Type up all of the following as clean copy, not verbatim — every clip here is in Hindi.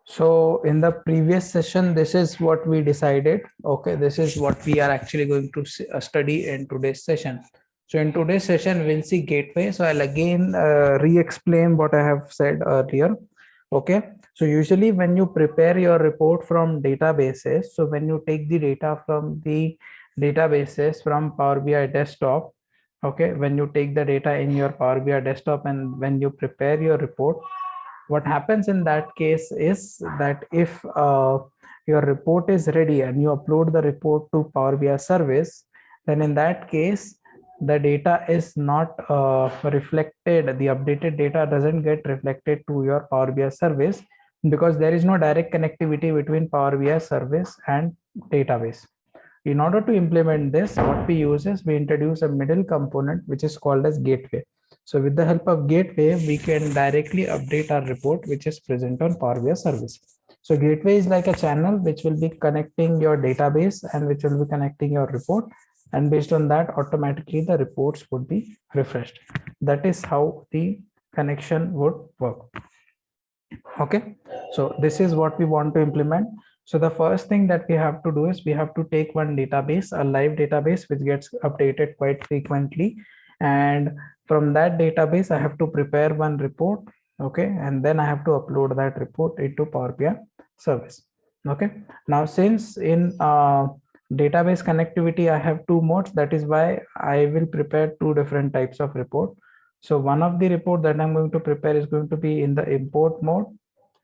So in the previous session, this is what we decided. Okay, this is what we are actually going to study in today's session. So in today's session, we'll see gateway. So I'll again re-explain what I have said earlier. Okay, so usually when you prepare your report from databases, so when you take the data from the databases from Power BI desktop, okay, when you take the data in your Power BI desktop and when you prepare your report, what happens in that case is that if your report is ready and you upload the report to Power BI service, then in that case the data is not reflected, the updated data doesn't get reflected to your Power BI service because there is no direct connectivity between Power BI service and database. In order to implement this, what we use is we introduce a middle component which is called as gateway. So with the help of gateway, we can directly update our report which is present on Power BI service. So gateway is like a channel which will be connecting your database and which will be connecting your report, and based on that automatically the reports would be refreshed. That is how the connection would work. Okay, so this is what we want to implement. So the first thing that we have to do is we have to take one database, a live database which gets updated quite frequently, and from that database I have to prepare one report. Okay, and then I have to upload that report into Power BI service. Okay, now since in database connectivity I have two modes, that is why I will prepare two different types of report. So one of the report that I'm going to prepare is going to be in the import mode.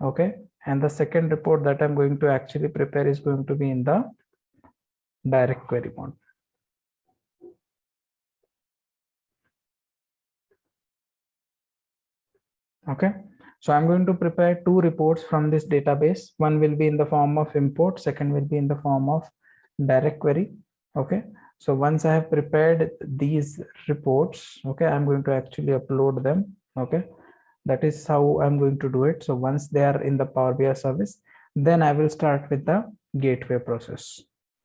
Okay, and the second report that I'm going to actually prepare is going to be in the direct query mode. Okay, so I'm going to prepare two reports from this database. One will be in the form of import, second will be in the form of direct query. Okay, so once I have prepared these reports, okay, I'm going to actually upload them. Okay, that is how I'm going to do it. So once they are in the Power BI service, then I will start with the gateway process.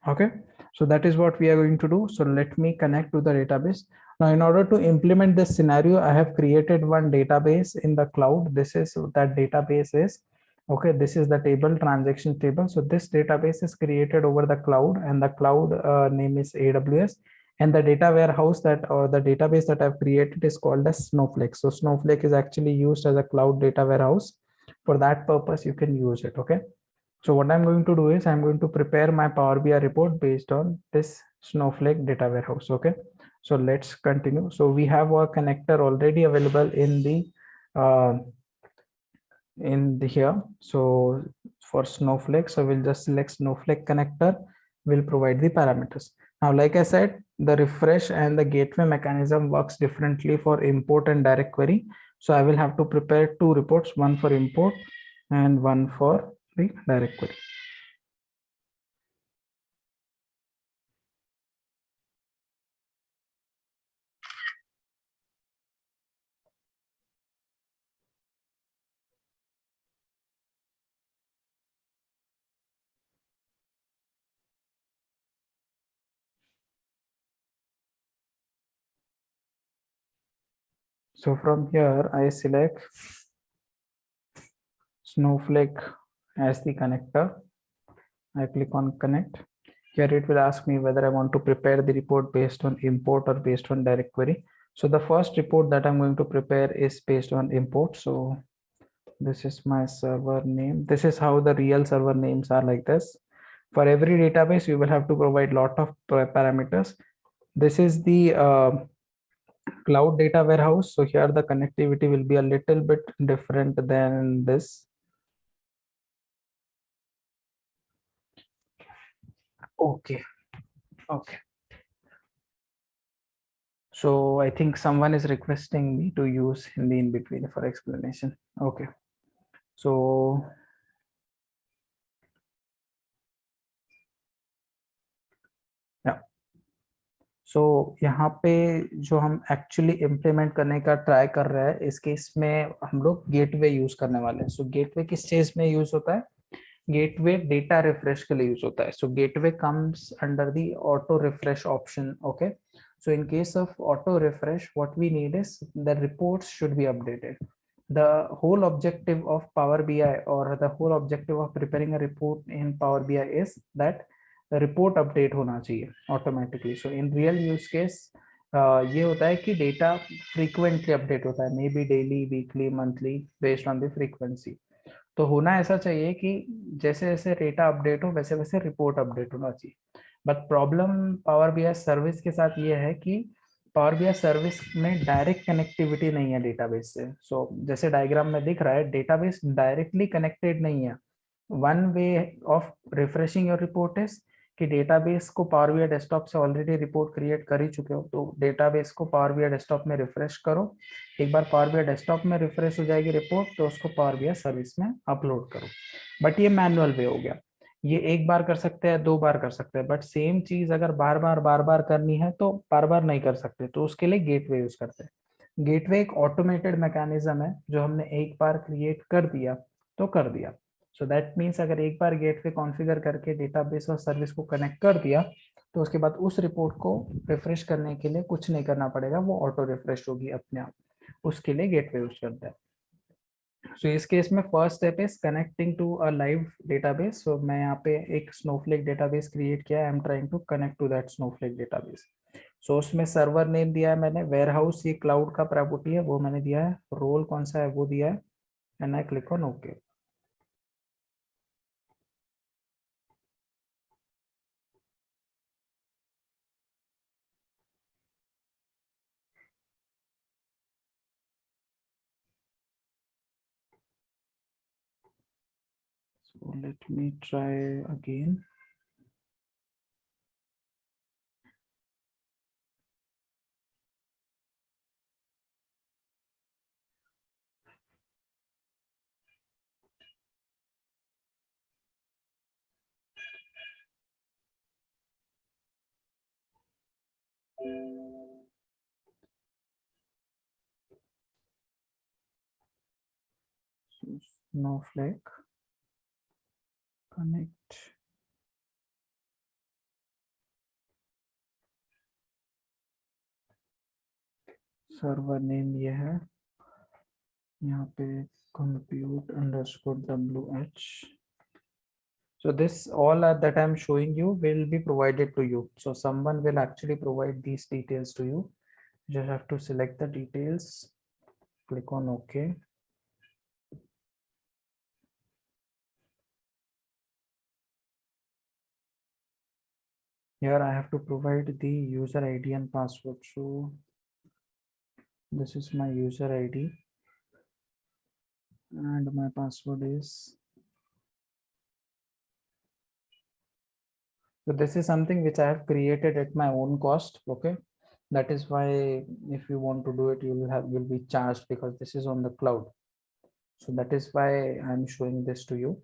Okay, so that is what we are going to do. So let me connect to the database. Now in order to implement this scenario, I have created one database in the cloud. This is that database is, okay, this is the table, transaction table. So this database is created over the cloud, and the cloud name is AWS, and the data warehouse that, or the database that I've created, is called as Snowflake. So Snowflake is actually used as a cloud data warehouse. For that purpose you can use it. Okay, so what I'm going to do is I'm going to prepare my Power BI report based on this Snowflake data warehouse. Okay, so let's continue. So we have a connector already available in the here. So for Snowflake, so we'll just select Snowflake connector, will provide the parameters. Now like I said, the refresh and the gateway mechanism works differently for import and direct query. So I will have to prepare two reports, one for import and one for the direct query. So from here, I select Snowflake as the connector. I click on connect. Here it will ask me whether I want to prepare the report based on import or based on direct query. So the first report that I'm going to prepare is based on import. So this is my server name. This is how the real server names are like this. For every database, you will have to provide lot of parameters. This is the cloud data warehouse. So here the connectivity will be a little bit different than this. Okay. Okay. So I think someone is requesting me to use Hindi in between for explanation. Okay. So yeah. सो यहाँ पे जो हम एक्चुअली इम्प्लीमेंट करने का ट्राई कर रहे हैं इस केस में हम लोग गेटवे यूज करने वाले हैं. सो गेटवे किस चीज में यूज होता है? गेटवे डेटा रिफ्रेश के लिए यूज होता है. So gateway comes under the auto refresh option. Okay, so in case of auto refresh what we need is the reports should be updated. the whole objective of Power BI, or the whole objective of preparing a report in Power BI is that the report update होना चाहिए automatically. So in real use case ये होता है कि data frequently update होता है, maybe daily, weekly, monthly, based on the frequency. तो होना ऐसा चाहिए कि जैसे जैसे डेटा अपडेट हो वैसे वैसे रिपोर्ट अपडेट होना चाहिए. But problem power BI service के साथ ये है कि पावर बीआई सर्विस में डायरेक्ट कनेक्टिविटी नहीं है डेटाबेस से. सो जैसे डायग्राम में दिख रहा है, डेटाबेस डायरेक्टली कनेक्टेड नहीं है. One way of refreshing your report is कि डेटाबेस को पावर बीआई डेस्कटॉप से ऑलरेडी रिपोर्ट क्रिएट कर ही चुके हो, तो डेटाबेस को पावर बीआई डेस्कटॉप में रिफ्रेश करो. एक बार पावर बीआई डेस्कटॉप में रिफ्रेश हो जाएगी रिपोर्ट, तो उसको पावर बीआई सर्विस में अपलोड करो. बट ये मैनुअल वे हो गया. ये एक बार कर सकते हैं, दो बार कर सकते हैं, बट सेम चीज अगर बार बार करनी है तो बार बार नहीं कर सकते. तो उसके लिए गेटवे यूज करते हैं. गेटवे एक ऑटोमेटेड मैकेनिज्म है जो हमने एक बार क्रिएट कर दिया तो कर दिया. सो दैट मीन्स अगर एक बार गेटवे कॉन्फ़िगर करके डेटाबेस और सर्विस को कनेक्ट कर दिया, तो उसके बाद उस रिपोर्ट को रिफ्रेश करने के लिए कुछ नहीं करना पड़ेगा, वो ऑटो रिफ्रेश होगी अपने आप. उसके लिए गेटवे यूज करते हैं. सो इस केस में first step is connecting to a live database. So मैं यहाँ पे एक स्नोफ्लेक डेटाबेस क्रिएट किया है. I am trying to connect to that Snowflake database. So उसमें सर्वर नेम दिया है मैंने, वेयर हाउस ये क्लाउड का प्रॉपर्टी है वो मैंने दिया है, रोल कौन सा है वो दिया है, and I click on okay. So let me try again. So Snowflake connect. Server name ये है, यहाँ पे compute_wh. So this all that I'm showing you will be provided to you. So someone will actually provide these details to you. You just have to select the details, click on OK. Here I have to provide the user ID and password. So this is my user ID and my password is. So this is something which I have created at my own cost. Okay. That is why if you want to do it, you'll be charged because this is on the cloud. So that is why I'm showing this to you.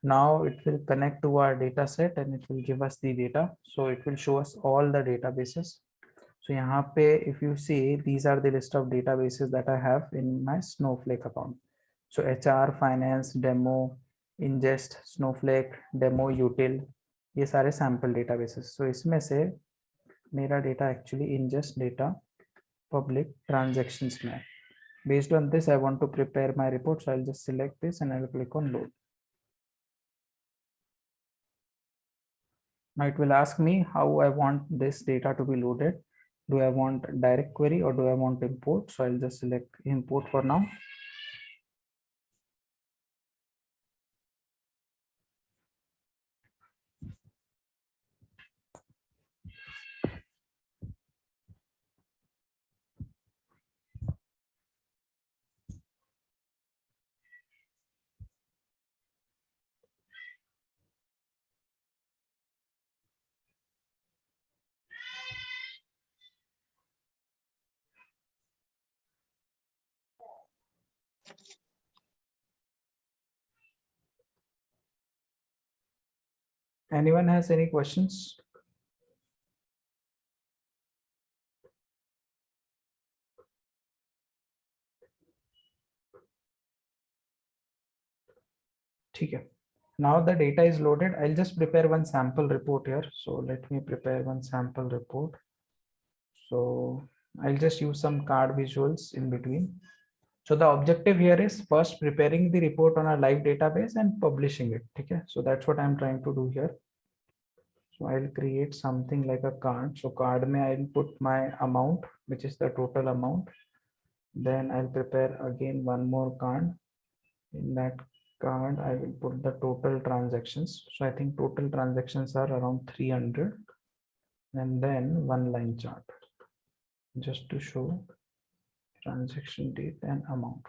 Now it will connect to our data set and it will give us the data. So it will show us all the databases. So यहाँ पे if you see, these are the list of databases that I have in my Snowflake account. So HR, finance, demo, ingest, Snowflake, demo, util, ये सारे sample databases. So इसमें से मेरा data actually ingest data public transactions में. Based on this, I want to prepare my report. So I'll just select this and I will click on load. Now it will ask me how I want this data to be loaded. Do I want direct query or do I want import? So I'll just select import for now. Anyone has any questions? Okay. Now the data is loaded. I'll just prepare one sample report here. So let me prepare one sample report. So I'll just use some card visuals in between. So the objective here is first preparing the report on a live database and publishing it. Okay, so that's what I'm trying to do here. So I'll create something like a card. So card may I'll put my amount, which is the total amount. Then I'll prepare again one more card. In that card, I will put the total transactions. So I think total transactions are around 300. And then one line chart just to show transaction date and amount.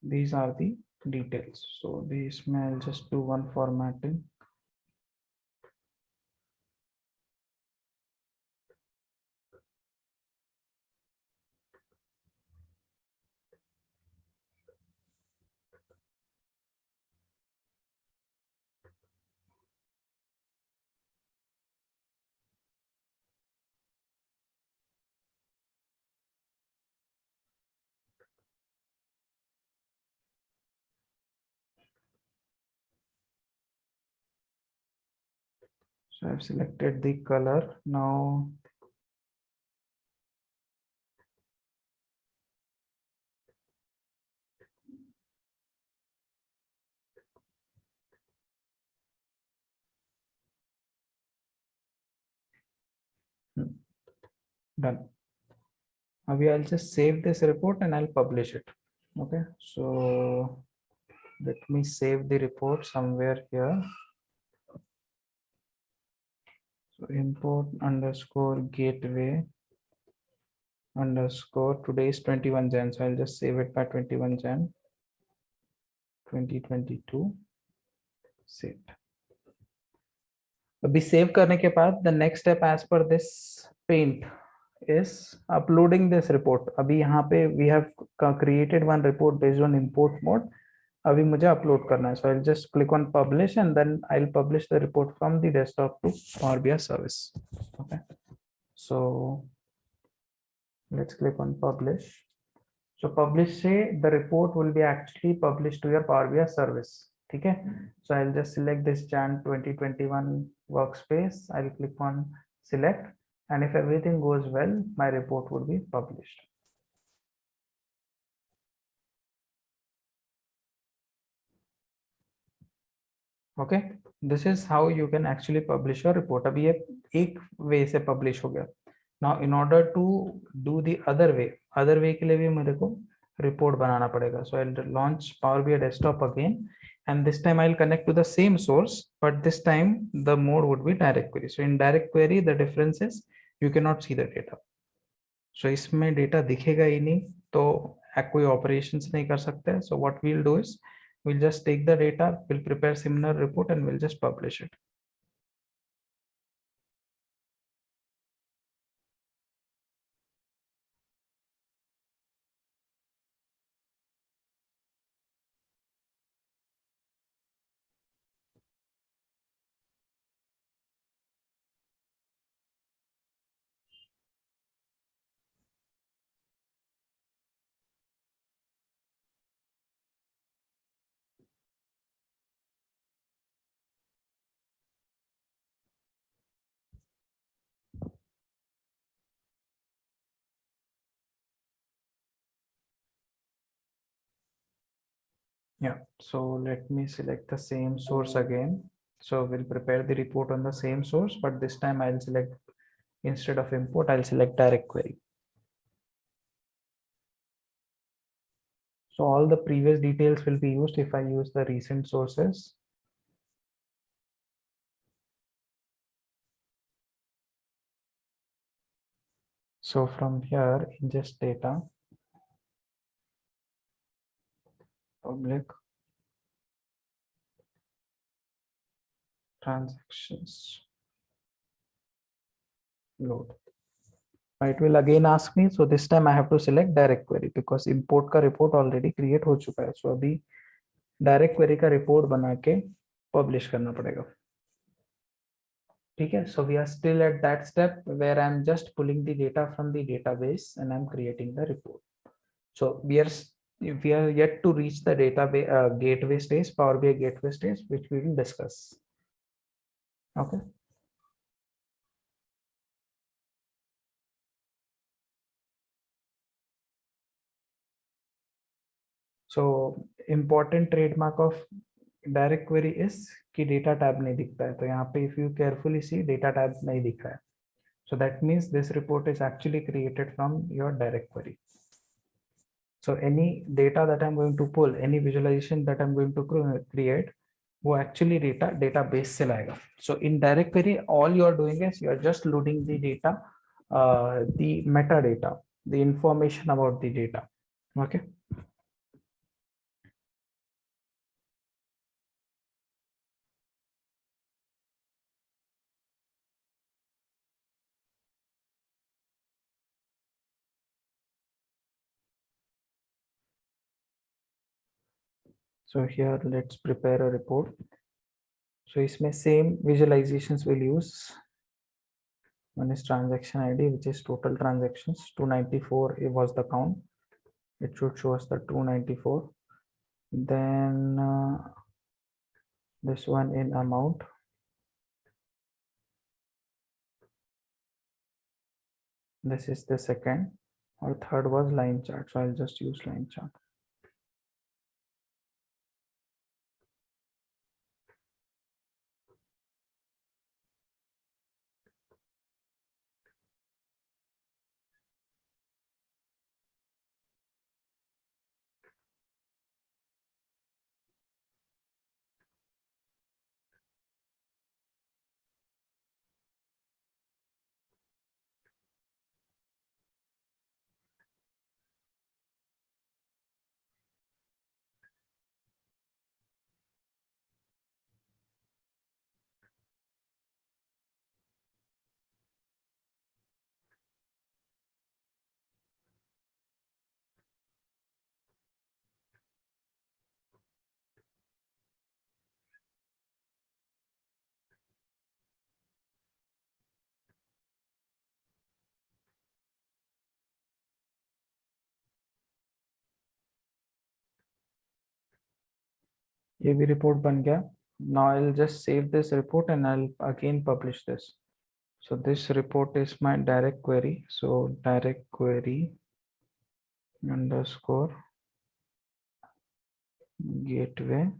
These are the details. So these may I'll just do one formatting. So I've selected the color. Now done. Now I'll just save this report and I'll publish it. Okay, so let me save the report somewhere here. So import underscore gateway underscore today is 21 Jan. So I'll just save it by 21 Jan 2022. Save. अभी सेव करने के बाद the next step as per this paint is uploading this report. अभी यहाँ पे we have created one report based on import mode. अभी मुझे upload करना है. So I'll just click on publish and then I'll publish the report from the desktop to Power BI service. Okay. So let's click on publish. So publish say the report will be actually published to your Power BI service. Okay. So I'll just select this Jan 2021 workspace. I'll click on select, and if everything goes well, my report would be published. Okay. This is how you can actually publish your report. अभी ये एक way से publish हो गया. Now in order to do the other way के लिए भी मेरे को report बनाना पड़ेगा. So I'll launch Power BI desktop again, and this time I'll connect to the same source, but this time the mode would be direct query. So in direct query the difference is you cannot see the data. So इसमें data दिखेगा ही नहीं, तो कोई operations नहीं कर सकते. So what we'll do is we'll just take the data, we'll prepare similar report and we'll just publish it. Yeah, so let me select the same source again. So we'll prepare the report on the same source, but this time I'll select, instead of import, I'll select direct query. So all the previous details will be used if I use the recent sources. So from here, ingest data, public transactions, load. It will again ask me. So this time I have to select direct query because import का report already create हो चुका है. So अभी direct query का report बना के publish करना पड़ेगा. Okay, so we are still at that step where I'm just pulling the data from the database and I'm creating the report. So we are yet to reach the database gateway stage, Power BI gateway stage, which we will discuss. Okay. So important trademark of direct query is कि data tab नहीं दिखता है. तो यहाँ पे if you carefully see data tab नहीं दिख रहा है. So that means this report is actually created from your direct query. So any data that I'm going to pull, any visualization that I'm going to create, वो actually database से लाएगा. So in direct query, all you are doing is you are just loading the data, the metadata, the information about the data. Okay. So here let's prepare a report. So इसमें same visualizations will use. One is transaction ID, which is total transactions. 294 it was the count. It should show us the 294. Then this one in amount. This is the second, or third was line chart. So I'll just use line chart. ये भी report बन गया. Now I'll just save this report and I'll again publish this. So this report is my direct query. So direct query underscore gateway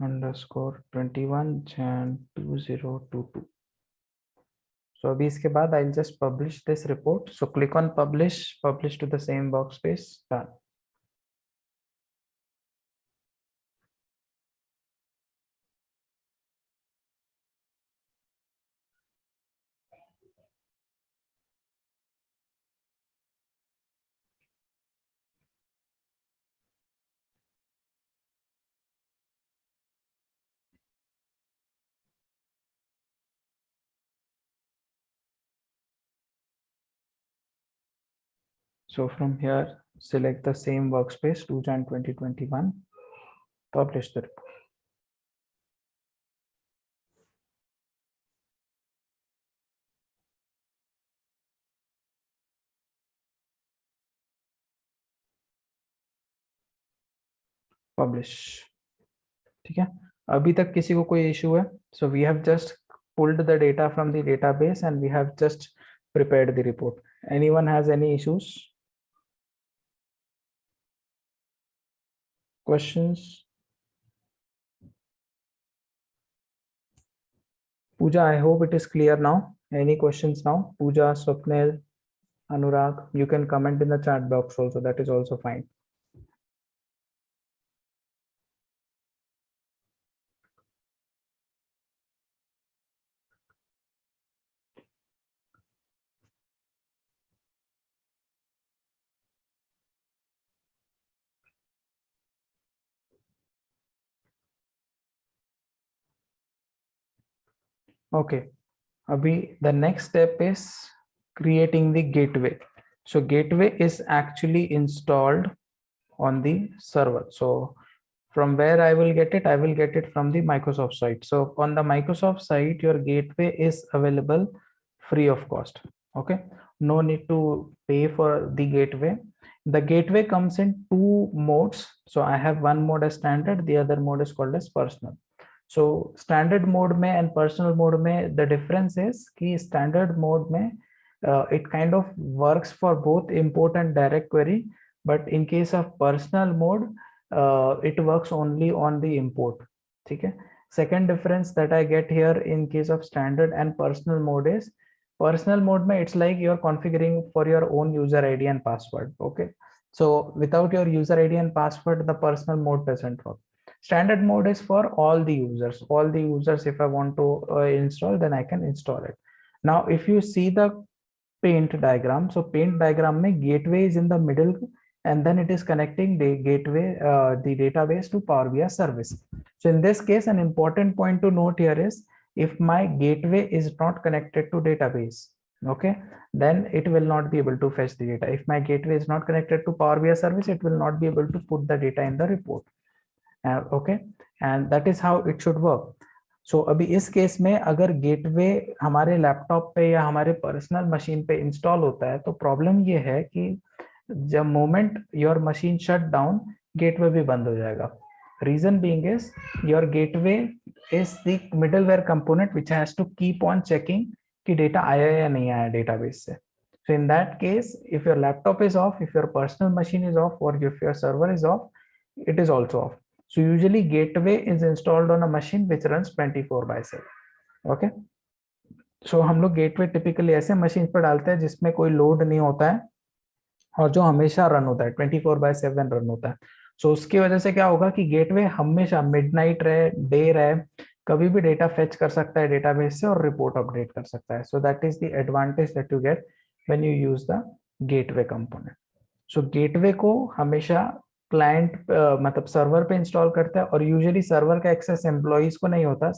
underscore 21 Jan 2022. So अभी इसके बाद I'll just publish this report. So click on publish to the same workspace. Done. So from here, select the same workspace, 2 Jan 2021, publish the report. Publish. ठीक है. अभी तक किसी को कोई issue है? So we have just pulled the data from the database and we have just prepared the report. Anyone has any issues? Questions? Pooja, I hope it is clear now. Any questions now? Pooja, Swapnil, Anurag, you can comment in the chat box also. That is also fine. Okay. Abhi, the next step is creating the gateway. So gateway is actually installed on the server. So From where I will get it? I will get it from the Microsoft site. So on the Microsoft site, your gateway is available free of cost. Okay, no need to pay for the gateway. The gateway comes in two modes. So I have one mode as standard, the other mode is called as personal. So standard mode में and personal mode में the difference is कि standard mode में it kind of works for both import and direct query, but in case of personal mode it works only on the import. ठीक है. Second difference that I get here in case of standard and personal mode is personal mode में it's like you're configuring for your own user ID and password. Okay, so without your user ID and password, the personal mode doesn't work. Standard mode is for all the users. All the users, if I want to install, then I can install it. Now, if you see the paint diagram, so paint diagram mein gateway is in the middle, and then it is connecting the gateway, the database to Power BI service. So in this case, an important point to note here is if my gateway is not connected to database, okay, then it will not be able to fetch the data. If my gateway is not connected to Power BI service, it will not be able to put the data in the report. Okay, and that is how it should work. So अभी इस केस में अगर गेटवे हमारे लैपटॉप पे या हमारे पर्सनल मशीन पे इंस्टॉल होता है तो प्रॉब्लम ये है कि जब moment your machine shut down gateway भी बंद हो जाएगा. Reason being is your gateway is the middleware component which has to keep on checking कि डेटा आया या नहीं आया डेटाबेस से. So in that case, if your laptop is off, if your personal machine is off, or if your server is off, it is also off. So usually gateway is installed on a machine which runs 24/7. Okay. So हम लोग गेटवे टिपिकली ऐसे मशीन पर डालते हैं जिसमें कोई लोड नहीं होता है और जो हमेशा रन होता है, 24/7 रन होता है. सो उसकी वजह से क्या होगा कि गेटवे हमेशा मिडनाइट रहे, डे रहे, कभी भी डेटा फेच कर सकता है डेटाबेस से और रिपोर्ट अपडेट कर सकता है. So that is the advantage that you get when you use the gateway component. So gateway को हमेशा क्लाइंट मतलब सर्वर पे इंस्टॉल करता है और यूजुअली सर्वर का एक्सेस एम्प्लॉइज को नहीं होता,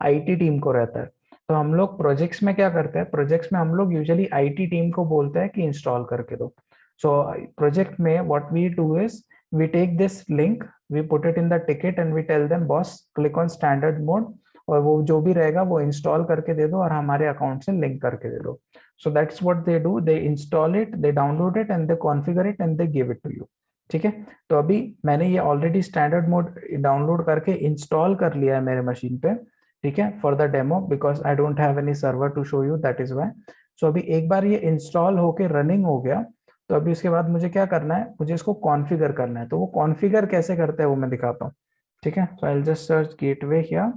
आईटी टीम को रहता है. तो हम लोग प्रोजेक्ट्स में क्या करते हैं, प्रोजेक्ट्स में हम लोग यूजुअली आईटी टीम को बोलते हैं कि इंस्टॉल करके दो. सो प्रोजेक्ट में what we do is we take this link, we put it in the ticket and we tell them boss click on standard mode और वो जो भी रहेगा वो इंस्टॉल करके दे दो और हमारे अकाउंट से लिंक करके दे दो. So that's what they do, they install it, they download it and they configure it and they give it to you. ठीक है. तो अभी मैंने ये ऑलरेडी स्टैंडर्ड मोड डाउनलोड करके इंस्टॉल कर लिया है मेरे मशीन पे. ठीक है, for the demo because I don't have any server to show you, that is why. So अभी एक बार ये इंस्टॉल होके रनिंग हो गया तो अभी उसके बाद मुझे क्या करना है, मुझे इसको कॉन्फ़िगर करना है. तो वो कॉन्फ़िगर कैसे करते हैं वो मैं दिखाता हूँ. ठीक है. So I will just search gateway here.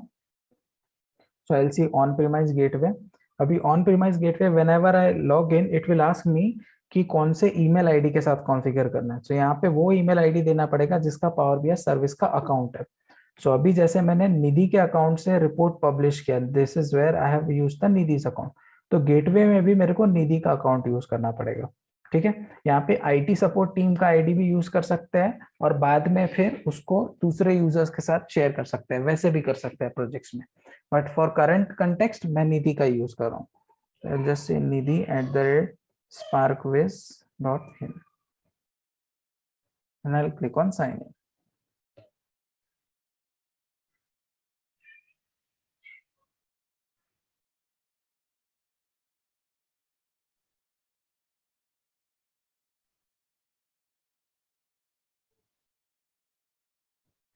So I will see on premise gateway. अभी on premise gateway whenever I log in it will ask me कि कौन से ईमेल आईडी के साथ कॉन्फ़िगर करना है. तो यहाँ पे वो ईमेल आईडी देना पड़ेगा जिसका पावर बीआई सर्विस का अकाउंट है. सो अभी जैसे मैंने निधि के अकाउंट से रिपोर्ट पब्लिश किया, this is where I have used the Nidhi's account. तो गेटवे में भी मेरे को निधि का अकाउंट यूज करना पड़ेगा. ठीक है. यहाँ पे आईटी सपोर्ट टीम का आईडी भी यूज कर सकते हैं और बाद में फिर उसको दूसरे यूजर्स के साथ शेयर कर सकते हैं, वैसे भी कर सकते हैं प्रोजेक्ट्स में. बट फॉर करंट कंटेक्स्ट मैं निधि का यूज कर रहा हूँ. Just say Nidhi @sparkwiz.in and I'll click on sign in.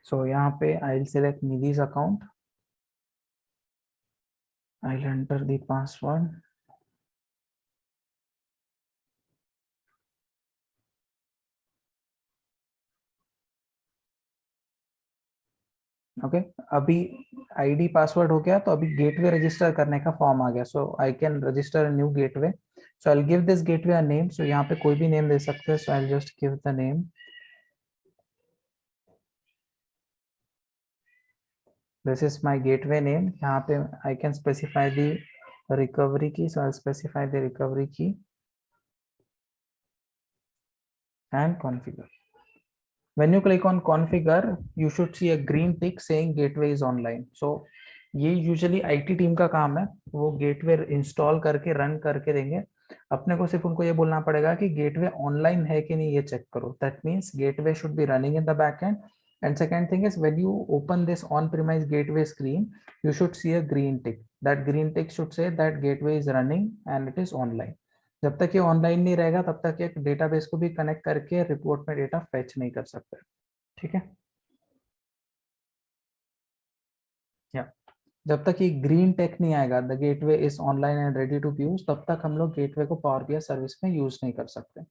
So यहाँ पे I'll select Nidhi's account. I'll enter the password. Okay. अभी आईडी पासवर्ड हो गया तो अभी गेटवे रजिस्टर करने का फॉर्म आ गया. So I can register new gateway. So I will give this gateway a name. So यहाँ पे कोई भी नेम दे सकते हैं. So I will just give the name. This is my gateway name. यहाँ पे I can specify the recovery key. So I specify the recovery key and configure. When you click on configure, you should see a green tick saying gateway is online. So ये यूजुअली आईटी टीम का काम है, वो गेटवे इंस्टॉल करके रन करके देंगे. अपने को सिर्फ उनको ये बोलना पड़ेगा कि गेटवे ऑनलाइन है कि नहीं ये चेक करो. That means gateway should be running in the back and And second thing is when you open this on-premise gateway screen, you should see a green tick. That green tick should say that gateway is running and it is online. जब तक ये ऑनलाइन नहीं रहेगा तब तक एक डेटाबेस को भी कनेक्ट करके रिपोर्ट में डेटा फेच नहीं कर सकते. ठीक है. या जब तक ये ग्रीन टेक नहीं आएगा, the gateway is online and ready to be use, तब तक हम लोग गेटवे को पावर बीआई सर्विस में यूज नहीं कर सकते.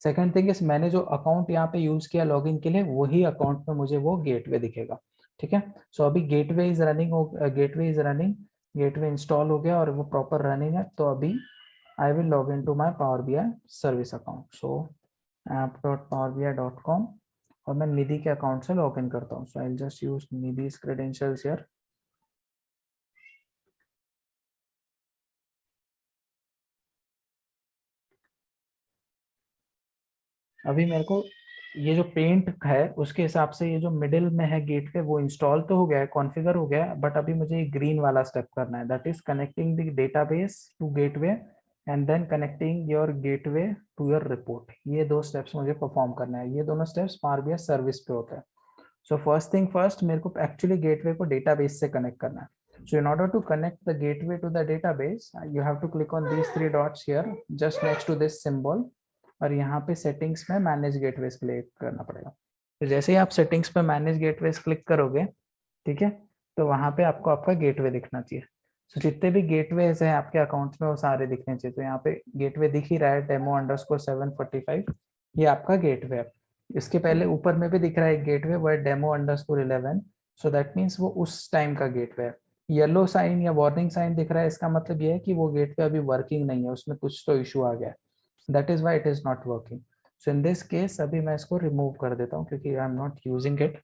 सेकंड थिंग इज मैंने जो अकाउंट यहाँ पे यूज किया लॉगिन के लिए, वही अकाउंट में मुझे वो गेटवे दिखेगा. ठीक है. सो अभी gateway is running, gateway install हो गया और वो प्रॉपर रनिंग है. तो अभी I will log in to my Power BI service account. So app.powerbi.com और मैं निधि के अकाउंट से लॉग इन करता हूँ. So I will just use Nidhi's credentials here. अभी मेरे को ये जो पेंट है उसके हिसाब से ये जो मिडिल में है गेटवे वो इंस्टॉल तो हो गया है, कॉन्फ़िगर हो गया है, बट अभी मुझे ये ग्रीन वाला स्टेप करना है, that is connecting the database to gateway and then connecting your gateway to your report. ये दो स्टेप्स मुझे परफॉर्म करना है. ये दोनों स्टेप्स पावर बीआई सर्विस पे होता है. सो फर्स्ट थिंग फर्स्ट, मेरे को एक्चुअली गेटवे को डेटाबेस से कनेक्ट करना है. So in order to connect the gateway to the database, you have to click on these three dots here, just next to this symbol. और यहाँ पे सेटिंग्स में मैनेज गेटवेज क्लिक करना पड़ेगा. तो जैसे ही आप सेटिंग्स पे मैनेज गेटवेज क्लिक करोगे, ठीक है, तो वहाँ पे आपको आपका गेटवे दिखना चाहिए. तो जितने भी गेटवेज हैं आपके अकाउंट में वो सारे दिखने चाहिए. तो यहाँ पे गेटवे दिख ही रहा है, demo_745, ये आपका गेटवे है. इसके पहले ऊपर में भी दिख रहा है गेटवे, वो है demo_11. सो दैट मीन्स वो उस टाइम का गेटवे है. येलो साइन या वार्निंग साइन दिख रहा है, इसका मतलब ये है कि वो गेटवे अभी वर्किंग नहीं है, उसमें कुछ तो इशू आ गया है. That is why it is not working. So in this case अभी मैं इसको remove कर देता हूँ क्योंकि I am not using it.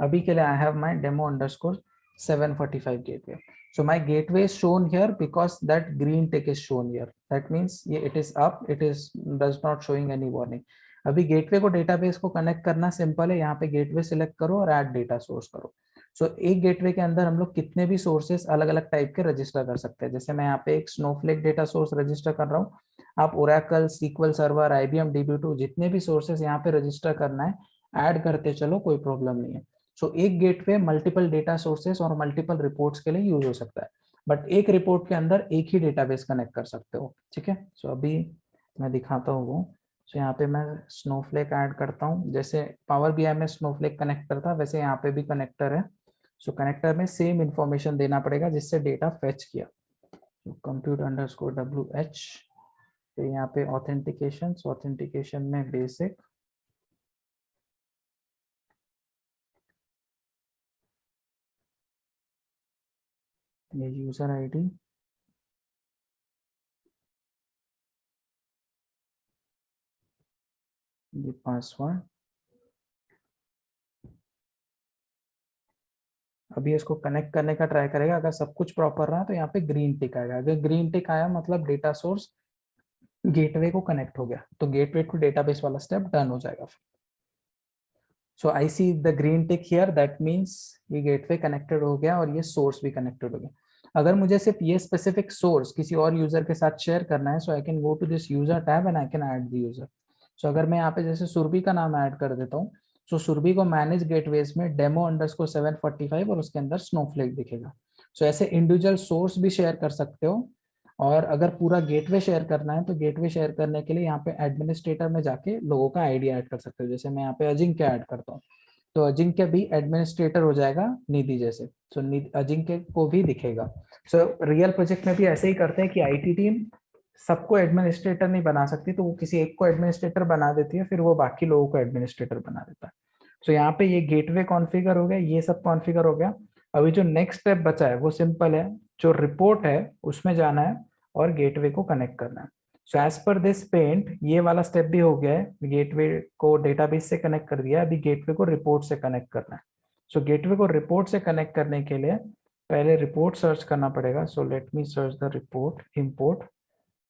अभी के लिए I have my demo_745 gateway. So my gateway is shown here because that green tick is shown here. That means ये it is up, it is does not showing any warning. अभी गेटवे को डेटाबेस को कनेक्ट करना सिंपल है. यहाँ पे गेटवे सिलेक्ट करो और ऐड डेटा सोर्स करो. सो एक गेटवे के अंदर हम लोग कितने भी सोर्सेस अलग अलग टाइप के रजिस्टर कर सकते हैं. जैसे मैं यहाँ पे एक स्नोफ्लेक डेटा सोर्स रजिस्टर कर रहा हूँ. आप Oracle, SQL server, IBM DB2, जितने भी सोर्सेस यहाँ पे रजिस्टर करना है ऐड करते चलो, कोई प्रॉब्लम नहीं है. सो एक गेटवे मल्टीपल डेटा सोर्सेस और मल्टीपल रिपोर्ट्स के लिए यूज हो सकता है, बट एक रिपोर्ट के अंदर एक ही डेटाबेस कनेक्ट कर सकते हो. ठीक है. सो अभी मैं दिखाता हूँ वो. सो यहाँ पे मैं स्नोफ्लेक ऐड करता हूँ. जैसे पावर बीआई में स्नोफ्लेक कनेक्ट करता है वैसे यहाँ पे भी कनेक्टर है. सो कनेक्टर में सेम इंफॉर्मेशन देना पड़ेगा जिससे डेटा फेच किया. compute_wh. फिर यहाँ पे ऑथेंटिकेशन में बेसिक, ये यूजर आईडी, ये पासवर्ड. अभी इसको कनेक्ट करने का ट्राई करेगा. अगर सब कुछ प्रॉपर रहा तो यहाँ पे ग्रीन टिक आएगा. अगर ग्रीन टिक आया मतलब डेटा सोर्स गेटवे को कनेक्ट हो गया, तो गेटवे टू डेटाबेस वाला स्टेप डन हो जाएगा. So I see the green tick here, that means ये गेटवे कनेक्टेड हो गया और ये सोर्स भी कनेक्टेड हो गया. अगर मुझे सिर्फ ये स्पेसिफिक सोर्स किसी और यूजर के साथ शेयर करना है, so I can go to this user tab and I can add the user. So अगर मैं यहाँ पे जैसे सुरभि का नाम ऐड कर देता हूँ, सो सुरभि को मैनेज गेटवेज में demo_745 और उसके अंदर स्नोफ्लेक दिखेगा. सो ऐसे इंडिविजुअल सोर्स भी शेयर कर सकते हो. और अगर पूरा गेटवे शेयर करना है तो गेटवे शेयर करने के लिए यहाँ पे एडमिनिस्ट्रेटर में जाके लोगों का आईडी ऐड कर सकते हो. जैसे मैं यहाँ पे अजिंक्य ऐड करता हूँ, तो अजिंक्य भी एडमिनिस्ट्रेटर हो जाएगा निधि जैसे. सो अजिंक्य को भी दिखेगा. सो रियल प्रोजेक्ट में भी ऐसे ही करते हैं कि आईटी टीम सबको एडमिनिस्ट्रेटर नहीं बना सकती, तो वो किसी एक को एडमिनिस्ट्रेटर बना देती है, फिर वो बाकी लोगों को एडमिनिस्ट्रेटर बना देता है. सो यहाँ पे ये गेटवे कॉन्फ़िगर हो गया, ये सब कॉन्फ़िगर हो गया. अभी जो नेक्स्ट स्टेप बचा है वो सिंपल है. जो रिपोर्ट है उसमें जाना है और गेटवे को कनेक्ट करना है. So as per this point ये वाला स्टेप भी हो गया है. गेटवे को डेटाबेस से कनेक्ट कर दिया, अभी गेटवे को रिपोर्ट से कनेक्ट करना है. सो गेटवे को रिपोर्ट से कनेक्ट करने के लिए पहले रिपोर्ट सर्च करना पड़ेगा. So let me search the report. Import,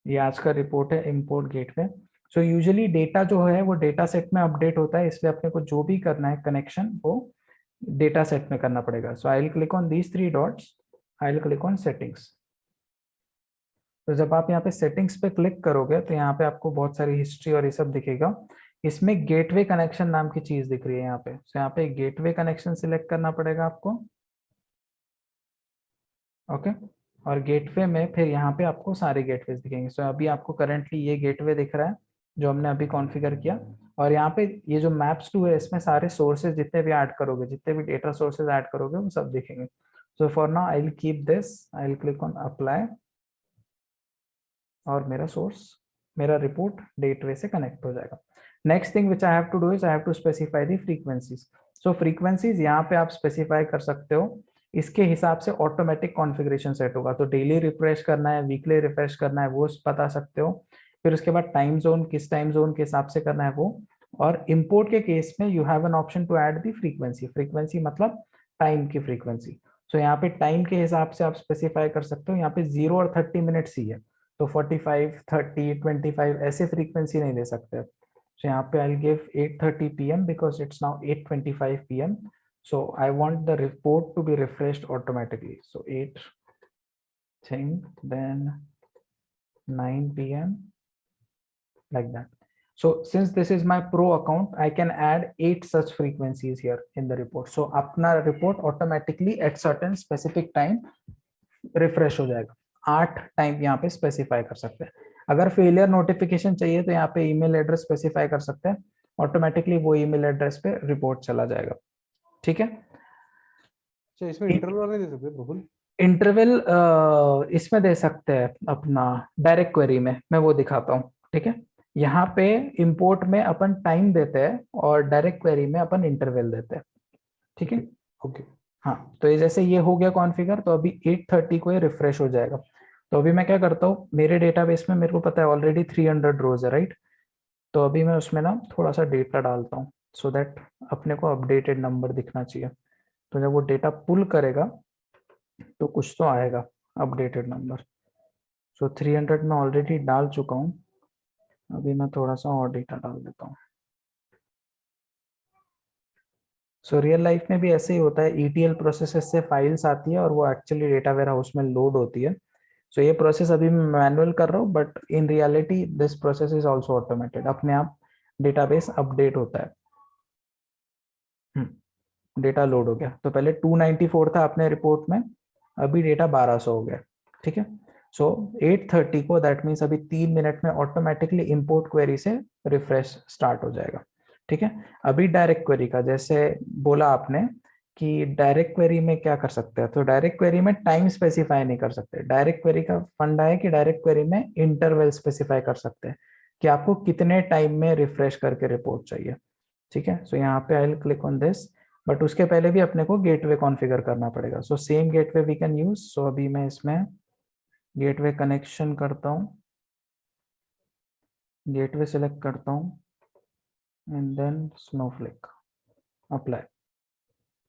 ये आज का रिपोर्ट है, import gateway. So usually data जो है वो डेटा सेट में अपडेट होता है, इसलिए अपने को जो भी करना है कनेक्शन वो डेटा सेट में करना पड़ेगा. So I will click on these three dots, I will click on settings. तो जब आप यहाँ पे सेटिंग्स पे क्लिक करोगे तो यहाँ पे आपको बहुत सारी हिस्ट्री और ये सब दिखेगा. इसमें गेटवे कनेक्शन नाम की चीज दिख रही है यहाँ पे, तो यहाँ पे गेटवे कनेक्शन सिलेक्ट करना पड़ेगा आपको। ओके, और गेटवे में फिर यहाँ पे आपको सारे गेटवे दिखेंगे। सो अभी आपको करंटली ये गेटवे दिख रहा है जो हमने अभी कॉन्फ़िगर किया, और यहाँ पे ये जो मैप्स टू है इसमें सारे सोर्सेज जितने भी ऐड करोगे, जितने भी डेटा सोर्सेज ऐड करोगे वो सब दिखेंगे। So for now I will keep this, I will click on apply, और मेरा सोर्स, मेरा रिपोर्ट गेटवे से कनेक्ट हो जाएगा। Next thing which I have to do is I have to specify the frequencies. So frequencies यहाँ पे आप स्पेसिफाई कर सकते हो, इसके हिसाब से ऑटोमेटिक कॉन्फ़िगरेशन सेट होगा। तो डेली रिफ्रेश करना है, वीकली रिफ्रेश करना है, वो बता सकते हो। फिर उसके बाद टाइम जोन, किस टाइम जोन के हिसाब से करना है वो। और इंपोर्ट के केस में you have an option to add the frequency. Frequency मतलब टाइम की फ्रीक्वेंसी। सो यहाँ पे टाइम के हिसाब से आप स्पेसिफाई कर सकते हो। यहाँ पे 0 और 30 मिनट्स ही है, तो 45, 30, 25 ऐसे फ्रीक्वेंसी नहीं दे सकते। So यहाँ पे I'll give 8:30 p.m. because it's now 8:25 p.m. So I want the report to be refreshed automatically. So 8 thing, then 9 p.m. like that. So since this is my pro account, I can add 8 such frequencies here in the report. So अपना report automatically at certain specific time refresh हो जाएगा। 8 टाइम यहाँ पे स्पेसिफाई कर सकते हैं। अगर फेलियर नोटिफिकेशन चाहिए तो यहाँ पे ईमेल एड्रेस स्पेसिफाई कर सकते हैं, ऑटोमेटिकली वो ईमेल एड्रेस पे रिपोर्ट चला जाएगा। ठीक है, अच्छा इसमें इंटरवल नहीं दे सकते प्रफुल? इंटरवल इसमें दे सकते हैं अपना डायरेक्ट क्वेरी में, मैं वो दिखाता हूँ। ठीक है, यहाँ पे इंपोर्ट में अपन टाइम देते हैं और डायरेक्ट क्वेरी में अपन इंटरवल देते हैं। ठीक है, ओके। हाँ, तो ये जैसे ये हो गया कॉन्फ़िगर, तो अभी 8:30 को ये रिफ्रेश हो जाएगा। तो अभी मैं क्या करता हूँ, मेरे डेटाबेस में मेरे को पता है ऑलरेडी 300 रोज है, राइट। तो अभी मैं उसमें ना थोड़ा सा डेटा डालता हूँ सो दैट अपने को अपडेटेड नंबर दिखना चाहिए। तो जब वो डेटा पुल करेगा तो कुछ तो आएगा अपडेटेड नंबर। सो 300 में ऑलरेडी डाल चुका हूँ, अभी मैं थोड़ा सा और डेटा डाल देता हूँ। सो रियल लाइफ में भी ऐसे ही होता है, ETL प्रोसेस से फाइल्स आती है और वो एक्चुअली डेटा वेयर हाउस में लोड होती है। सो ये प्रोसेस अभी मैं मैनुअल कर रहा हूँ, but in reality this process is also automated, अपने आप डेटाबेस अपडेट होता है। डेटा लोड हो गया, तो पहले 294 था अपने रिपोर्ट में, अभी डेटा 1200 हो गया। ठीक है, सो 8:30 को, दैट मीन्स अभी 3 मिनट में ऑटोमेटिकली इंपोर्ट क्वेरी से रिफ्रेश स्टार्ट हो जाएगा। ठीक है, अभी डायरेक्ट क्वेरी का जैसे बोला आपने कि डायरेक्ट क्वेरी में क्या कर सकते हैं, तो डायरेक्ट क्वेरी में टाइम स्पेसिफाई नहीं कर सकते। डायरेक्ट क्वेरी का फंडा है कि डायरेक्ट क्वेरी में इंटरवल स्पेसिफाई कर सकते हैं कि आपको कितने टाइम में रिफ्रेश करके रिपोर्ट चाहिए। ठीक है, सो यहाँ पे I will click on this, but उसके पहले भी अपने को गेटवे कॉन्फ़िगर करना पड़ेगा। So same gateway we can use. So अभी मैं इसमें गेटवे कनेक्शन करता हूँ, गेटवे सेलेक्ट करता हूँ and then Snowflake, apply.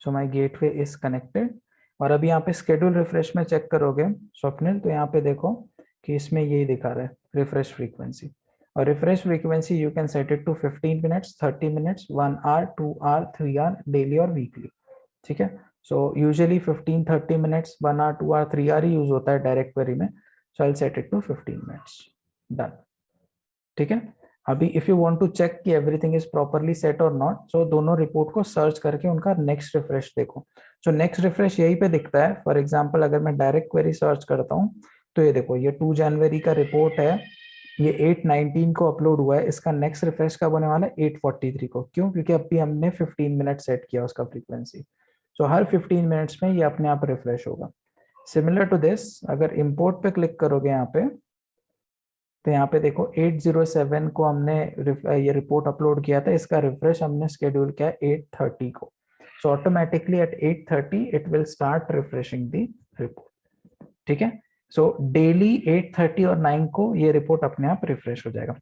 So my gateway is connected. और अभी यहाँ पे स्केड्यूल रिफ्रेश में चेक करोगे स्वप्निल, तो यहाँ पे देखो कि इसमें यही दिखा रहा है रिफ्रेश फ्रीक्वेंसी। और refresh frequency you can set it to 15 minutes, 30 minutes, 1 hour, 2 hour, 3 hour, daily और वीकली। ठीक है, so usually 15, 30 minutes, 1 hour, 2 hour, 3 hour ही यूज होता है डायरेक्ट क्वेरी में। So I will set it to 15 minutes, done. ठीक है, अभी if you want to check कि एवरीथिंग इज प्रॉपरली सेट और नॉट, सो दोनों रिपोर्ट को सर्च करके उनका नेक्स्ट रिफ्रेश देखो। सो नेक्स्ट रिफ्रेश यहीं पे दिखता है। फॉर एग्जांपल अगर मैं डायरेक्ट क्वेरी सर्च करता हूँ, तो ये देखो, ये 2 जनवरी का रिपोर्ट है, ये 8:19 को अपलोड हुआ है। इसका नेक्स्ट रिफ्रेश कब होने वाला है? 8:43 को। क्यों? क्योंकि अभी हमने 15 मिनट सेट किया उसका फ्रीक्वेंसी। सो हर 15 मिनट्स में ये अपने आप रिफ्रेश होगा। सिमिलर टू दिस, अगर इंपोर्ट पे क्लिक करोगे यहाँ पे, तो यहाँ पे देखो 807 को हमने ये रिपोर्ट अपलोड किया था, इसका रिफ्रेश हमने शेड्यूल किया 8:30 को। So automatically at 8:30 it will start refreshing the report. ठीक है, सो डेली 8:30 और 9 को ये रिपोर्ट अपने आप रिफ्रेश हो जाएगा।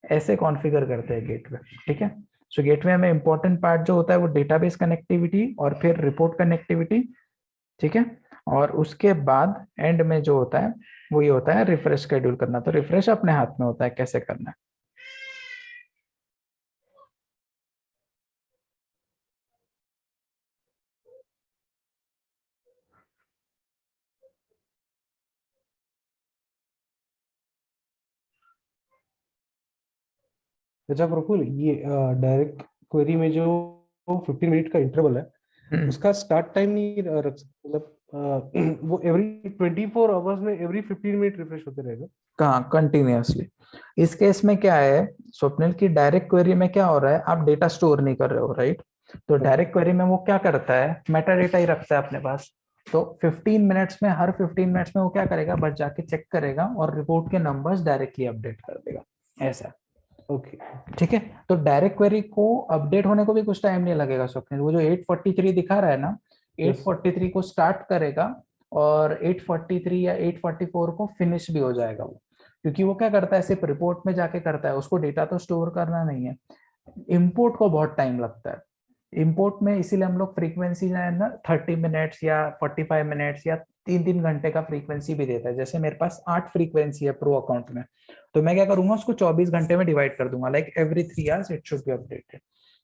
ऐसे कॉन्फ़िगर करते हैं गेटवे। ठीक है, सो गेटवे में इंपॉर्टेंट पार्ट जो होता है वो डेटाबेस कनेक्टिविटी और फिर रिपोर्ट कनेक्टिविटी। ठीक है, और उसके बाद एंड में जो होता है वो ये होता है रिफ्रेश शेड्यूल करना। तो रिफ्रेश अपने हाथ में होता है कैसे करना है। अच्छा प्रफुल, ये डायरेक्ट क्वेरी में जो 15 मिनट का इंटरवल है, उसका स्टार्ट टाइम नहीं रख सकते? मतलब वो एवरी 24 आवर्स में एवरी 15 मिनट रिफ्रेश होते रहेगा? कहाँ कंटिन्यूअसली? इस केस में क्या है स्वप्निल की, डायरेक्ट क्वेरी में क्या हो रहा है, आप डेटा स्टोर नहीं कर रहे हो, राइट? तो डायरेक्ट क्वेरी में वो क्या करता है, मेटा डेटा ही रखता है अपने पास। तो 15 मिनट्स में, हर 15 मिनट्स में वो क्या करेगा, बस जाके चेक करेगा और रिपोर्ट के नंबर्स डायरेक्टली अपडेट कर देगा, ऐसा। ओके। ठीक है, तो डायरेक्ट क्वेरी को अपडेट होने को भी कुछ टाइम नहीं लगेगा स्वप्निल। वो जो 843 दिखा रहा है ना, यस। 843 को स्टार्ट करेगा और 843 या 844 को फिनिश भी हो जाएगा वो। क्योंकि वो क्या करता है, सिर्फ रिपोर्ट में जाके करता है, उसको डेटा तो स्टोर करना नहीं है। इंपोर्ट को बहुत टाइम लगता है। इंपोर्ट में इसीलिए हम लोग फ्रीक्वेंसी है ना 30 मिनट्स या 45 मिनट्स या 3 3 घंटे का फ्रीक्वेंसी भी देता है। जैसे मेरे पास 8 फ्रीक्वेंसी है प्रो अकाउंट में, तो मैं क्या करूंगा, उसको 24 घंटे में डिवाइड कर दूंगा, like every 3 hours it should be updated.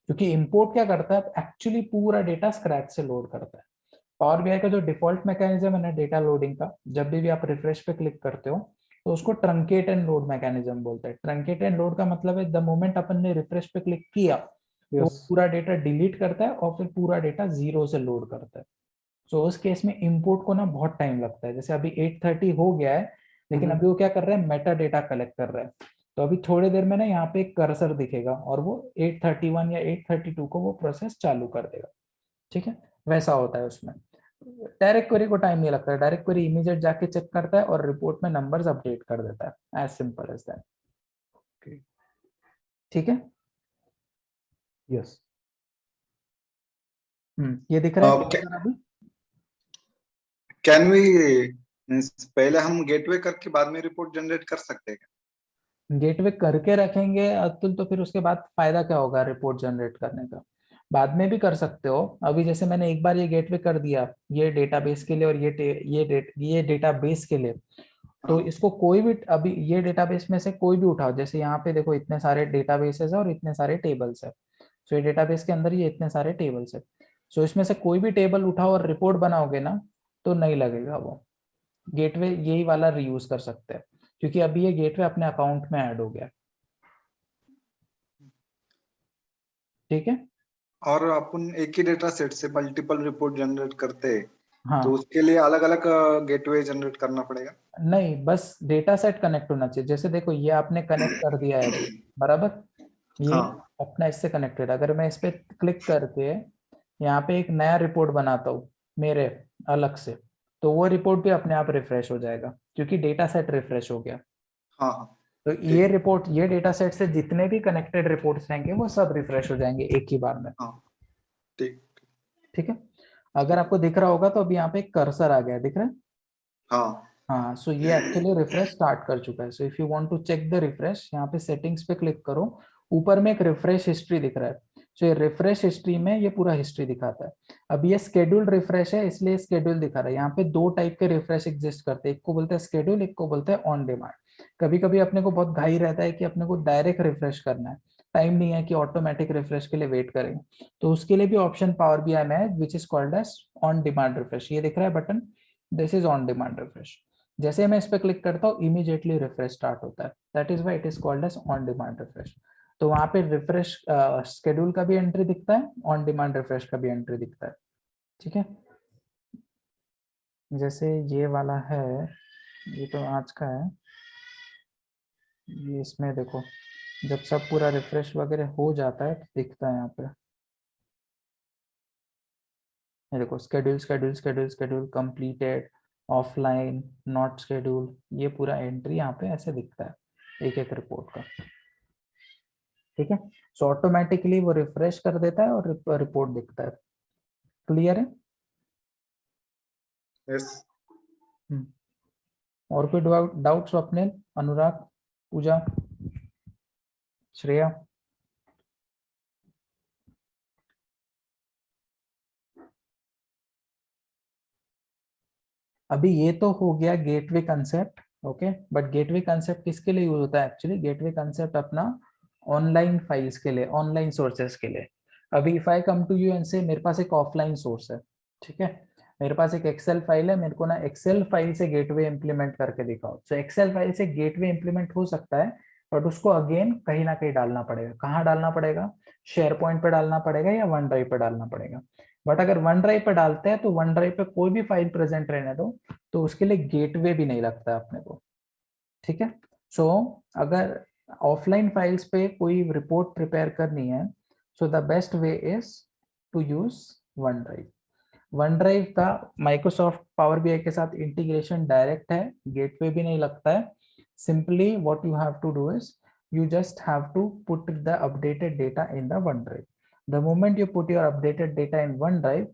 क्योंकि इंपोर्ट क्या करता है, एक्चुअली पूरा डेटा स्क्रैच से लोड करता है। पावर बीआई का जो डिफॉल्ट मैकेनिज्म है ना डेटा लोडिंग का, जब भी आप रिफ्रेश पे क्लिक करते हो तो उसको ट्रंकेट एंड लोड मैकेनिज्म बोलते हैं। ट्रंकेट एंड लोड का मतलब है द मोमेंट अपन ने रिफ्रेश पे क्लिक किया तो यस। पूरा डेटा डिलीट करता है और फिर पूरा डेटा जीरो से लोड करता है। सो उस केस में इंपोर्ट को ना बहुत टाइम लगता है। जैसे अभी 8:30 हो गया है, लेकिन अभी वो क्या कर रहा है, मेटा डेटा कलेक्ट कर रहा है। तो अभी थोड़ी देर में ना यहाँ पे एक कर्सर दिखेगा और वो 8:31 या 8:32 को वो प्रोसेस चालू कर देगा। ठीक है, वैसा होता है उसमें। डायरेक्ट क्वेरी को टाइम नहीं लगता है, डायरेक्ट क्वेरी इमीडिएट जाके चेक करता है और रिपोर्ट में नंबर्स अपडेट कर देता है, as simple as that. Okay. ठीक है। यस। ये दिख रहा है कर्सर अभी? कैन वी पहले हम गेटवे करके बाद में रिपोर्ट जनरेट कर सकते हैं गेटवे करके रखेंगे अतुल, तो फिर उसके बाद फायदा क्या होगा रिपोर्ट जनरेट करने का? बाद में भी कर सकते हो। अभी जैसे मैंने एक बार ये गेटवे कर दिया, ये डेटाबेस के लिए और ये डेटाबेस के लिए, तो हाँ, इसको कोई भी अभी ये डेटाबेस में से कोई भी उठाओ, जैसे यहाँ पे देखो इतने सारे डेटाबेसेस है और इतने सारे टेबल्स है। सो ये डेटाबेस के अंदर ये इतने सारे टेबल्स है। सो इसमें से कोई भी टेबल उठाओ और रिपोर्ट बनाओगे ना, तो नहीं लगेगा वो। गेटवे यही वाला रीयूज कर सकते हैं, क्योंकि अभी ये गेटवे अपने अकाउंट में ऐड हो गया। ठीक है। और अपन एक ही डेटा सेट से मल्टीपल रिपोर्ट जनरेट करते हैं तो हाँ, उसके लिए अलग अलग गेटवे जनरेट करना पड़ेगा। नहीं, बस डेटा सेट कनेक्ट होना चाहिए। जैसे देखो ये आपने कनेक्ट कर दिया है अभी, बराबर। ये हाँ, अपना इससे कनेक्टेड, अगर मैं इस पे क्लिक करके यहाँ पे एक नया रिपोर्ट बनाता हूँ मेरे अलग से, तो वो रिपोर्ट भी अपने आप रिफ्रेश हो जाएगा, क्योंकि डेटा सेट रिफ्रेश हो गया। हाँ, हाँ, तो ये ठीक, रिपोर्ट, ये डेटा सेट से जितने भी कनेक्टेड रिपोर्ट्स रहेंगे वो सब रिफ्रेश हो जाएंगे एक ही बार में। हाँ, ठीक, ठीक है। अगर ठीक, आपको दिख रहा होगा तो अभी यहाँ पे एक कर्सर आ गया, दिख रहा है? हाँ, हाँ, सो ये एक्चुअली रिफ्रेश स्टार्ट कर चुका है। So if you want to check the refresh, यहाँ पे सेटिंग्स पे क्लिक करो, ऊपर में एक रिफ्रेश हिस्ट्री दिख रहा है। सो ये रिफ्रेश हिस्ट्री में ये पूरा हिस्ट्री दिखाता है। अब ये स्केड्यूल रिफ्रेश है, इसलिए स्केड्यूल दिखा रहा है। यहाँ पे दो टाइप के रिफ्रेश एग्जिस्ट करते हैं, एक को बोलते हैं स्केड्यूल, एक को बोलते हैं ऑन डिमांड। कभी कभी अपने को बहुत घाई रहता है कि अपने को डायरेक्ट रिफ्रेश करना है, टाइम नहीं है कि ऑटोमेटिक रिफ्रेश के लिए वेट करेंगे, तो उसके लिए भी ऑप्शन पावर बीआई में है which is called as on demand refresh. ये दिख रहा है button, this is on demand refresh. जैसे मैं इस पर क्लिक करता हूँ इमीडिएटली रिफ्रेश स्टार्ट होता है, that is why it is called as on demand refresh. तो वहां पे रिफ्रेश स्केड्यूल का भी एंट्री दिखता है, ऑन डिमांड रिफ्रेश का भी एंट्री दिखता है। ठीक है। जैसे ये वाला है, ये तो आज का है, ये इसमें देखो जब सब पूरा रिफ्रेश वगैरह हो जाता है तो दिखता है यहाँ पे। ये देखो schedule schedule schedule schedule completed, offline, not schedule, ये पूरा एंट्री यहाँ पे ऐसे दिखता है एक एक रिपोर्ट का। ठीक है। सो ऑटोमेटिकली वो रिफ्रेश कर देता है और रिपोर्ट दिखता है। क्लियर है? यस। हम्म। और कोई डाउट स्वप्निल, अनुराग, पूजा, श्रेया? अभी ये तो हो गया gateway concept. Okay, but gateway concept किसके लिए यूज होता है एक्चुअली? गेटवे कंसेप्ट अपना ऑनलाइन फाइल्स के लिए, ऑनलाइन सोर्सेस के लिए। अभी if I come to you and से मेरे पास एक ऑफलाइन सोर्स है, ठीक है, मेरे पास एक एक्सेल फाइल है, मेरे को ना एक्सेल फाइल से गेटवे इंप्लीमेंट करके दिखाओ। सो एक्सेल फाइल से गेटवे इंप्लीमेंट हो सकता है, बट उसको अगेन कहीं ना कहीं डालना पड़ेगा। कहाँ डालना पड़ेगा? शेयर पॉइंट पे डालना पड़ेगा या वन ड्राइव पे डालना पड़ेगा। बट अगर वन ड्राइव पे डालते हैं तो वन ड्राइव पे कोई भी फाइल प्रेजेंट रहने दो तो उसके लिए गेटवे भी नहीं लगता अपने को, ठीक है। सो अगर ऑफलाइन फाइल्स पे कोई रिपोर्ट प्रिपेयर करनी है, so the best way is to use OneDrive. OneDrive का माइक्रोसॉफ्ट पावर बीआई के साथ इंटीग्रेशन डायरेक्ट है, गेटवे भी नहीं लगता है। Simply what you have to do is you just have to put the updated data in the OneDrive. The moment you put your updated data in OneDrive,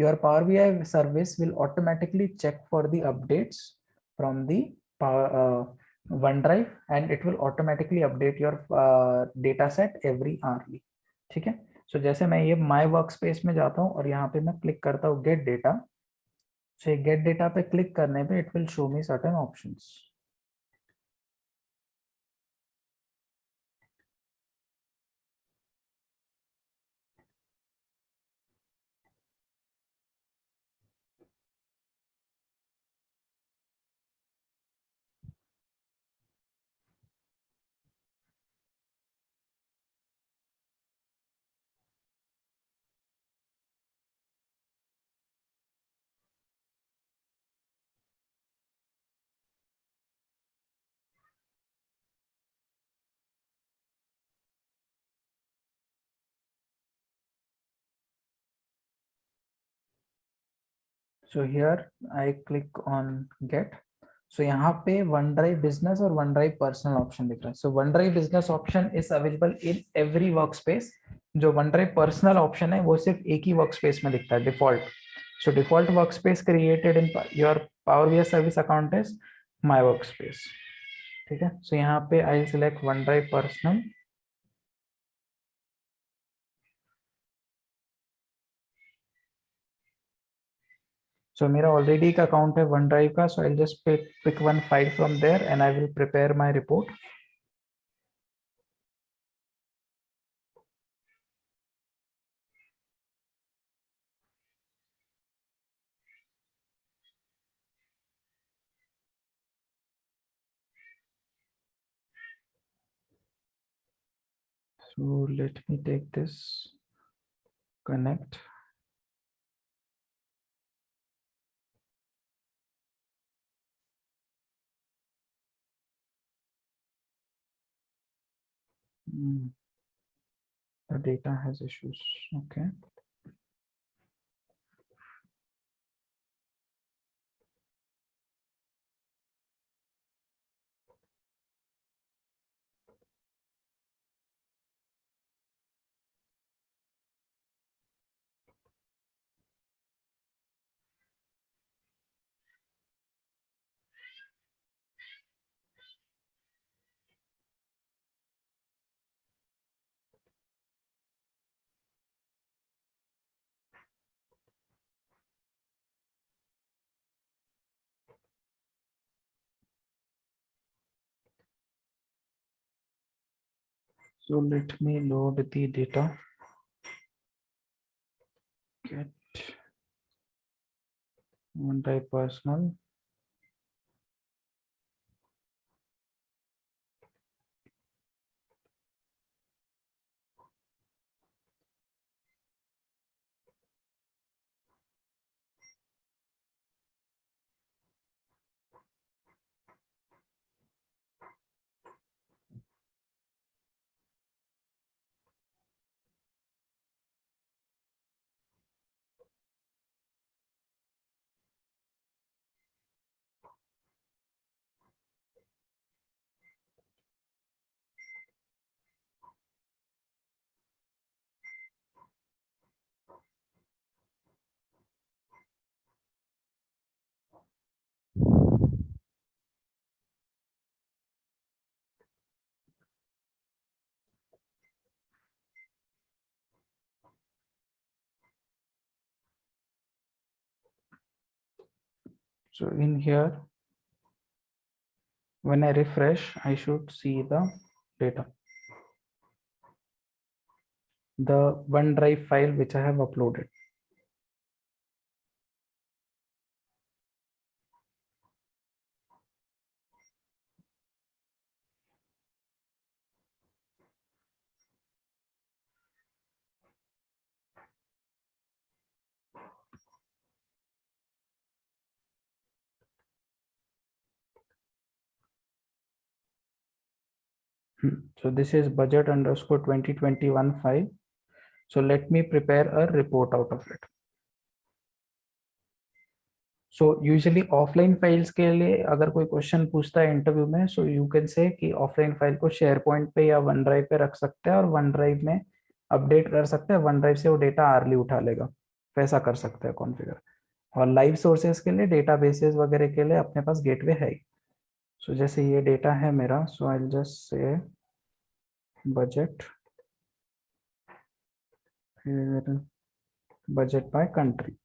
your Power BI service will automatically check for the updates from the OneDrive and it will automatically update your data set every hourly, ठीक है। सो जैसे मैं ये माय वर्क स्पेस में जाता हूँ और यहाँ पे मैं क्लिक करता हूँ गेट डेटा। सो गेट डेटा पे क्लिक करने पे it will show me certain options. So here I click on get. So यहाँ पे OneDrive business और OneDrive personal option दिख रहा है। So OneDrive business option is available in every workspace. जो OneDrive personal option है वो सिर्फ एक ही workspace में दिखता है default. So default workspace created in your Power BI service account is my workspace. ठीक है। So यहाँ पे I'll select OneDrive personal. So मेरा already का account है OneDrive का, so I'll just pick one file from there and I will prepare my report. So let me take this, connect. The data has issues. Okay. So let me load the data. Get OneDrive personal. So in here, when I refresh, I should see the data, the OneDrive file which I have uploaded. So this is budget underscore 2021 file. So let me prepare a report out of it. So usually offline files के लिए अगर कोई क्वेश्चन पूछता है इंटरव्यू में, सो यू कैन से कि ऑफलाइन फाइल को शेयर पॉइंट पे या वन ड्राइव पे रख सकते हैं और वन ड्राइव में अपडेट कर सकते हैं, वन ड्राइव से वो डेटा आर्ली उठा लेगा, वैसा कर सकते हैं कॉन्फ़िगर। और लाइव सोर्सेज के लिए, डेटाबेसेस वगैरह के लिए अपने पास गेटवे है ही। सो जैसे ये डेटा है मेरा, so I will just say budget, फिर बजट बाय कंट्री।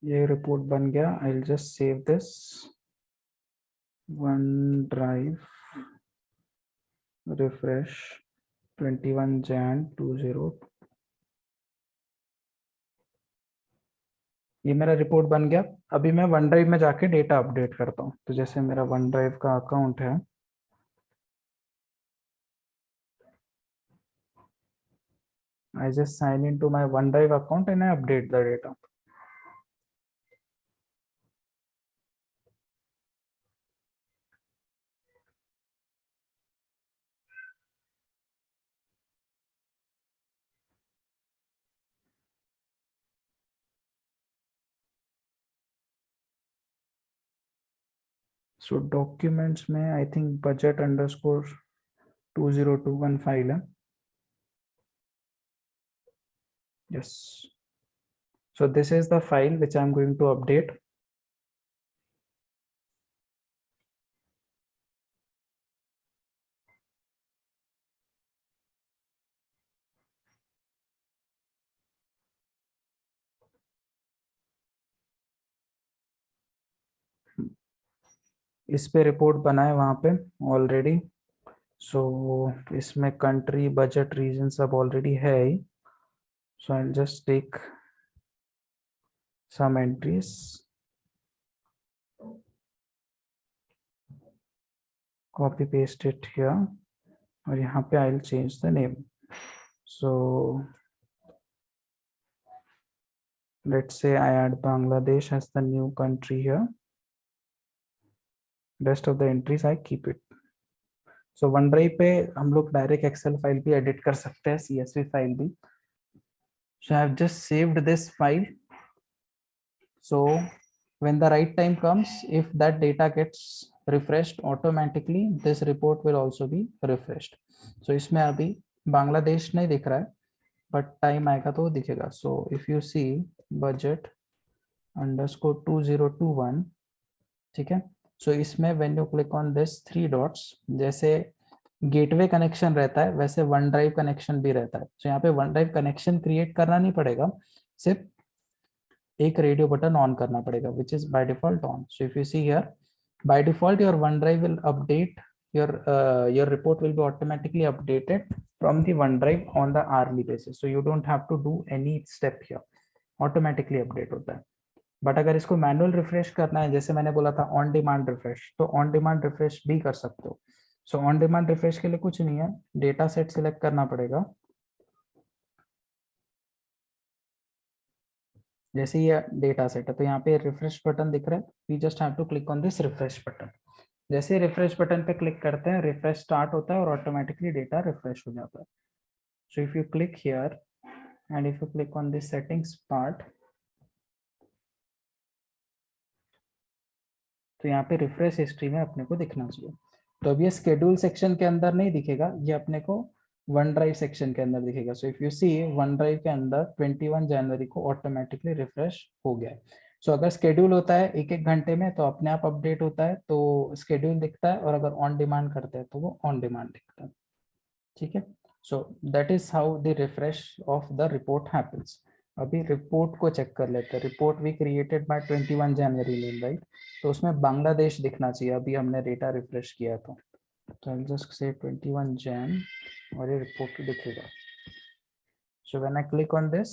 ये रिपोर्ट बन गया। I will just save this OneDrive refresh 21 Jan 20। ये मेरा रिपोर्ट बन गया। अभी मैं वन ड्राइव में जाके डेटा अपडेट करता हूँ। तो जैसे मेरा वन ड्राइव का अकाउंट है, I just sign into my OneDrive account and I update the data. So documents में I think budget underscore 2021 file है। Yes. So this is the file which I'm going to update. इस पे रिपोर्ट बना है वहाँ पे ऑलरेडी। सो इसमें कंट्री, बजट, रीजन सब ऑलरेडी है ही। So I just take some entries, copy paste it here, और यहाँ पे I will change the name. So let's say I add Bangladesh as the new country here. Rest of the entries I keep it. So OneDrive पे हम लोग डायरेक्ट एक्सेल फाइल भी एडिट कर सकते हैं, CSV फाइल भी। So I have just saved this file. So when the right time comes, if that data gets refreshed automatically, this report will also be refreshed. So इसमें अभी बांग्लादेश नहीं दिख रहा है, but टाइम आएगा तो दिखेगा। So if you see budget underscore 2021, ठीक है। सो इसमें when you click on this three dots, जैसे गेटवे कनेक्शन रहता है वैसे वन ड्राइव कनेक्शन भी रहता है। तो यहाँ पे वन ड्राइव कनेक्शन क्रिएट करना नहीं पड़ेगा, सिर्फ एक रेडियो बटन ऑन करना पड़ेगा, which is by default on. So if you see here, by default your one drive will update, your report will be automatically updated from the OneDrive on the hourly basis. So you don't have to do any step here, automatically update होता है। बट अगर इसको मैनुअल रिफ्रेश करना है, जैसे मैंने बोला था ऑन डिमांड रिफ्रेश, तो ऑन डिमांड रिफ्रेश भी कर सकते हो। सो ऑन डिमांड रिफ्रेश के लिए कुछ नहीं है, डेटा सेट सिलेक्ट करना पड़ेगा। जैसे ये डेटा सेट है तो यहाँ पे रिफ्रेश बटन दिख रहा है, we just have to click on this refresh button. जैसे रिफ्रेश बटन पे क्लिक करते हैं, रिफ्रेश स्टार्ट होता है और ऑटोमेटिकली डेटा रिफ्रेश हो जाता है। So if you click here and if you click on this settings part, तो यहाँ पे रिफ्रेश हिस्ट्री में अपने को दिखना चाहिए। तो अब ये स्केड्यूल सेक्शन के अंदर नहीं दिखेगा, ये अपने को वन ड्राइव सेक्शन के अंदर दिखेगा। So if you see OneDrive के अंदर 21 जनवरी को ऑटोमेटिकली रिफ्रेश हो गया है। सो अगर स्केड्यूल होता है एक एक घंटे में तो अपने आप अपडेट होता है, तो स्केड्यूल दिखता है, और अगर ऑन डिमांड करते हैं तो वो ऑन डिमांड दिखता है। ठीक है। So that is how the refresh of the report happens. अभी रिपोर्ट को चेक कर लेते हैं। Report we created by 21 January mean, right. तो उसमें बांग्लादेश दिखना चाहिए, अभी हमने डेटा रिफ्रेश किया तो आई जस्ट से 21 जैन और ये रिपोर्ट दिखेगा। सो when I click on this,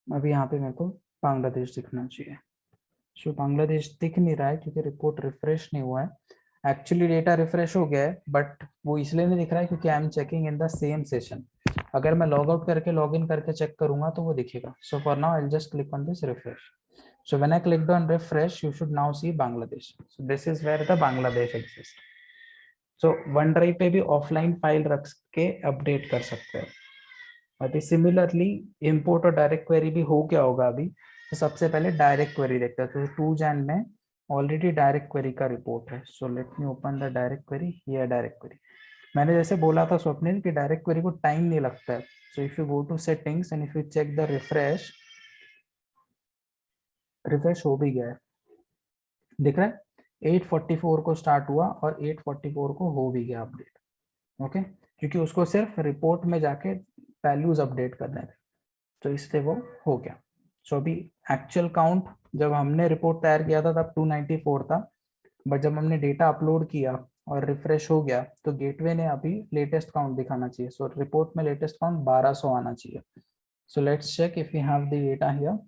अभी यहाँ पे मेरे को बांग्लादेश दिखना चाहिए। सो बांग्लादेश दिख नहीं रहा है क्योंकि रिपोर्ट रिफ्रेश नहीं हुआ है। एक्चुअली डेटा रिफ्रेश हो गया है, बट वो इसलिए नहीं दिख रहा है क्योंकि I am checking in the same session. अगर मैं लॉग आउट करके लॉग इन करके चेक करूंगा तो वो दिखेगा. So for now I will just click on this refresh. So when I clicked on refresh, you should now see Bangladesh. So this is where the Bangladesh exists. So OneDrive पे भी offline फाइल रख के अपडेट कर सकते हैं. अभी सिमिलरली इंपोर्ट और डायरेक्ट क्वेरी भी हो गया होगा अभी. तो सबसे पहले डायरेक्ट क्वेरी देखते हैं. तो 2 Jan में ऑलरेडी डायरेक्ट क्वेरी का रिपोर्ट है. So let me open the direct query. ये डायरेक्ट क्वेरी. मैंने जैसे बोला था स्वप्निल कि डायरेक्ट क्वेरी को टाइम नहीं लगता है. So if you go to settings and if you check the refresh, refresh हो भी गया है. दिख रहा है 8:44 को स्टार्ट हुआ और 8:44 को हो भी गया अपडेट. ओके, क्योंकि उसको सिर्फ रिपोर्ट में जाके वैल्यूज अपडेट करने थे, तो इसलिए वो हो गया. सो अभी एक्चुअल काउंट जब हमने रिपोर्ट तैयार किया था तब 294 था, बट जब हमने डेटा अपलोड किया और रिफ्रेश हो गया तो गेटवे ने अभी लेटेस्ट काउंट दिखाना चाहिए. सो रिपोर्ट में लेटेस्ट काउंट 1200 आना चाहिए. So let's check if you have the data here.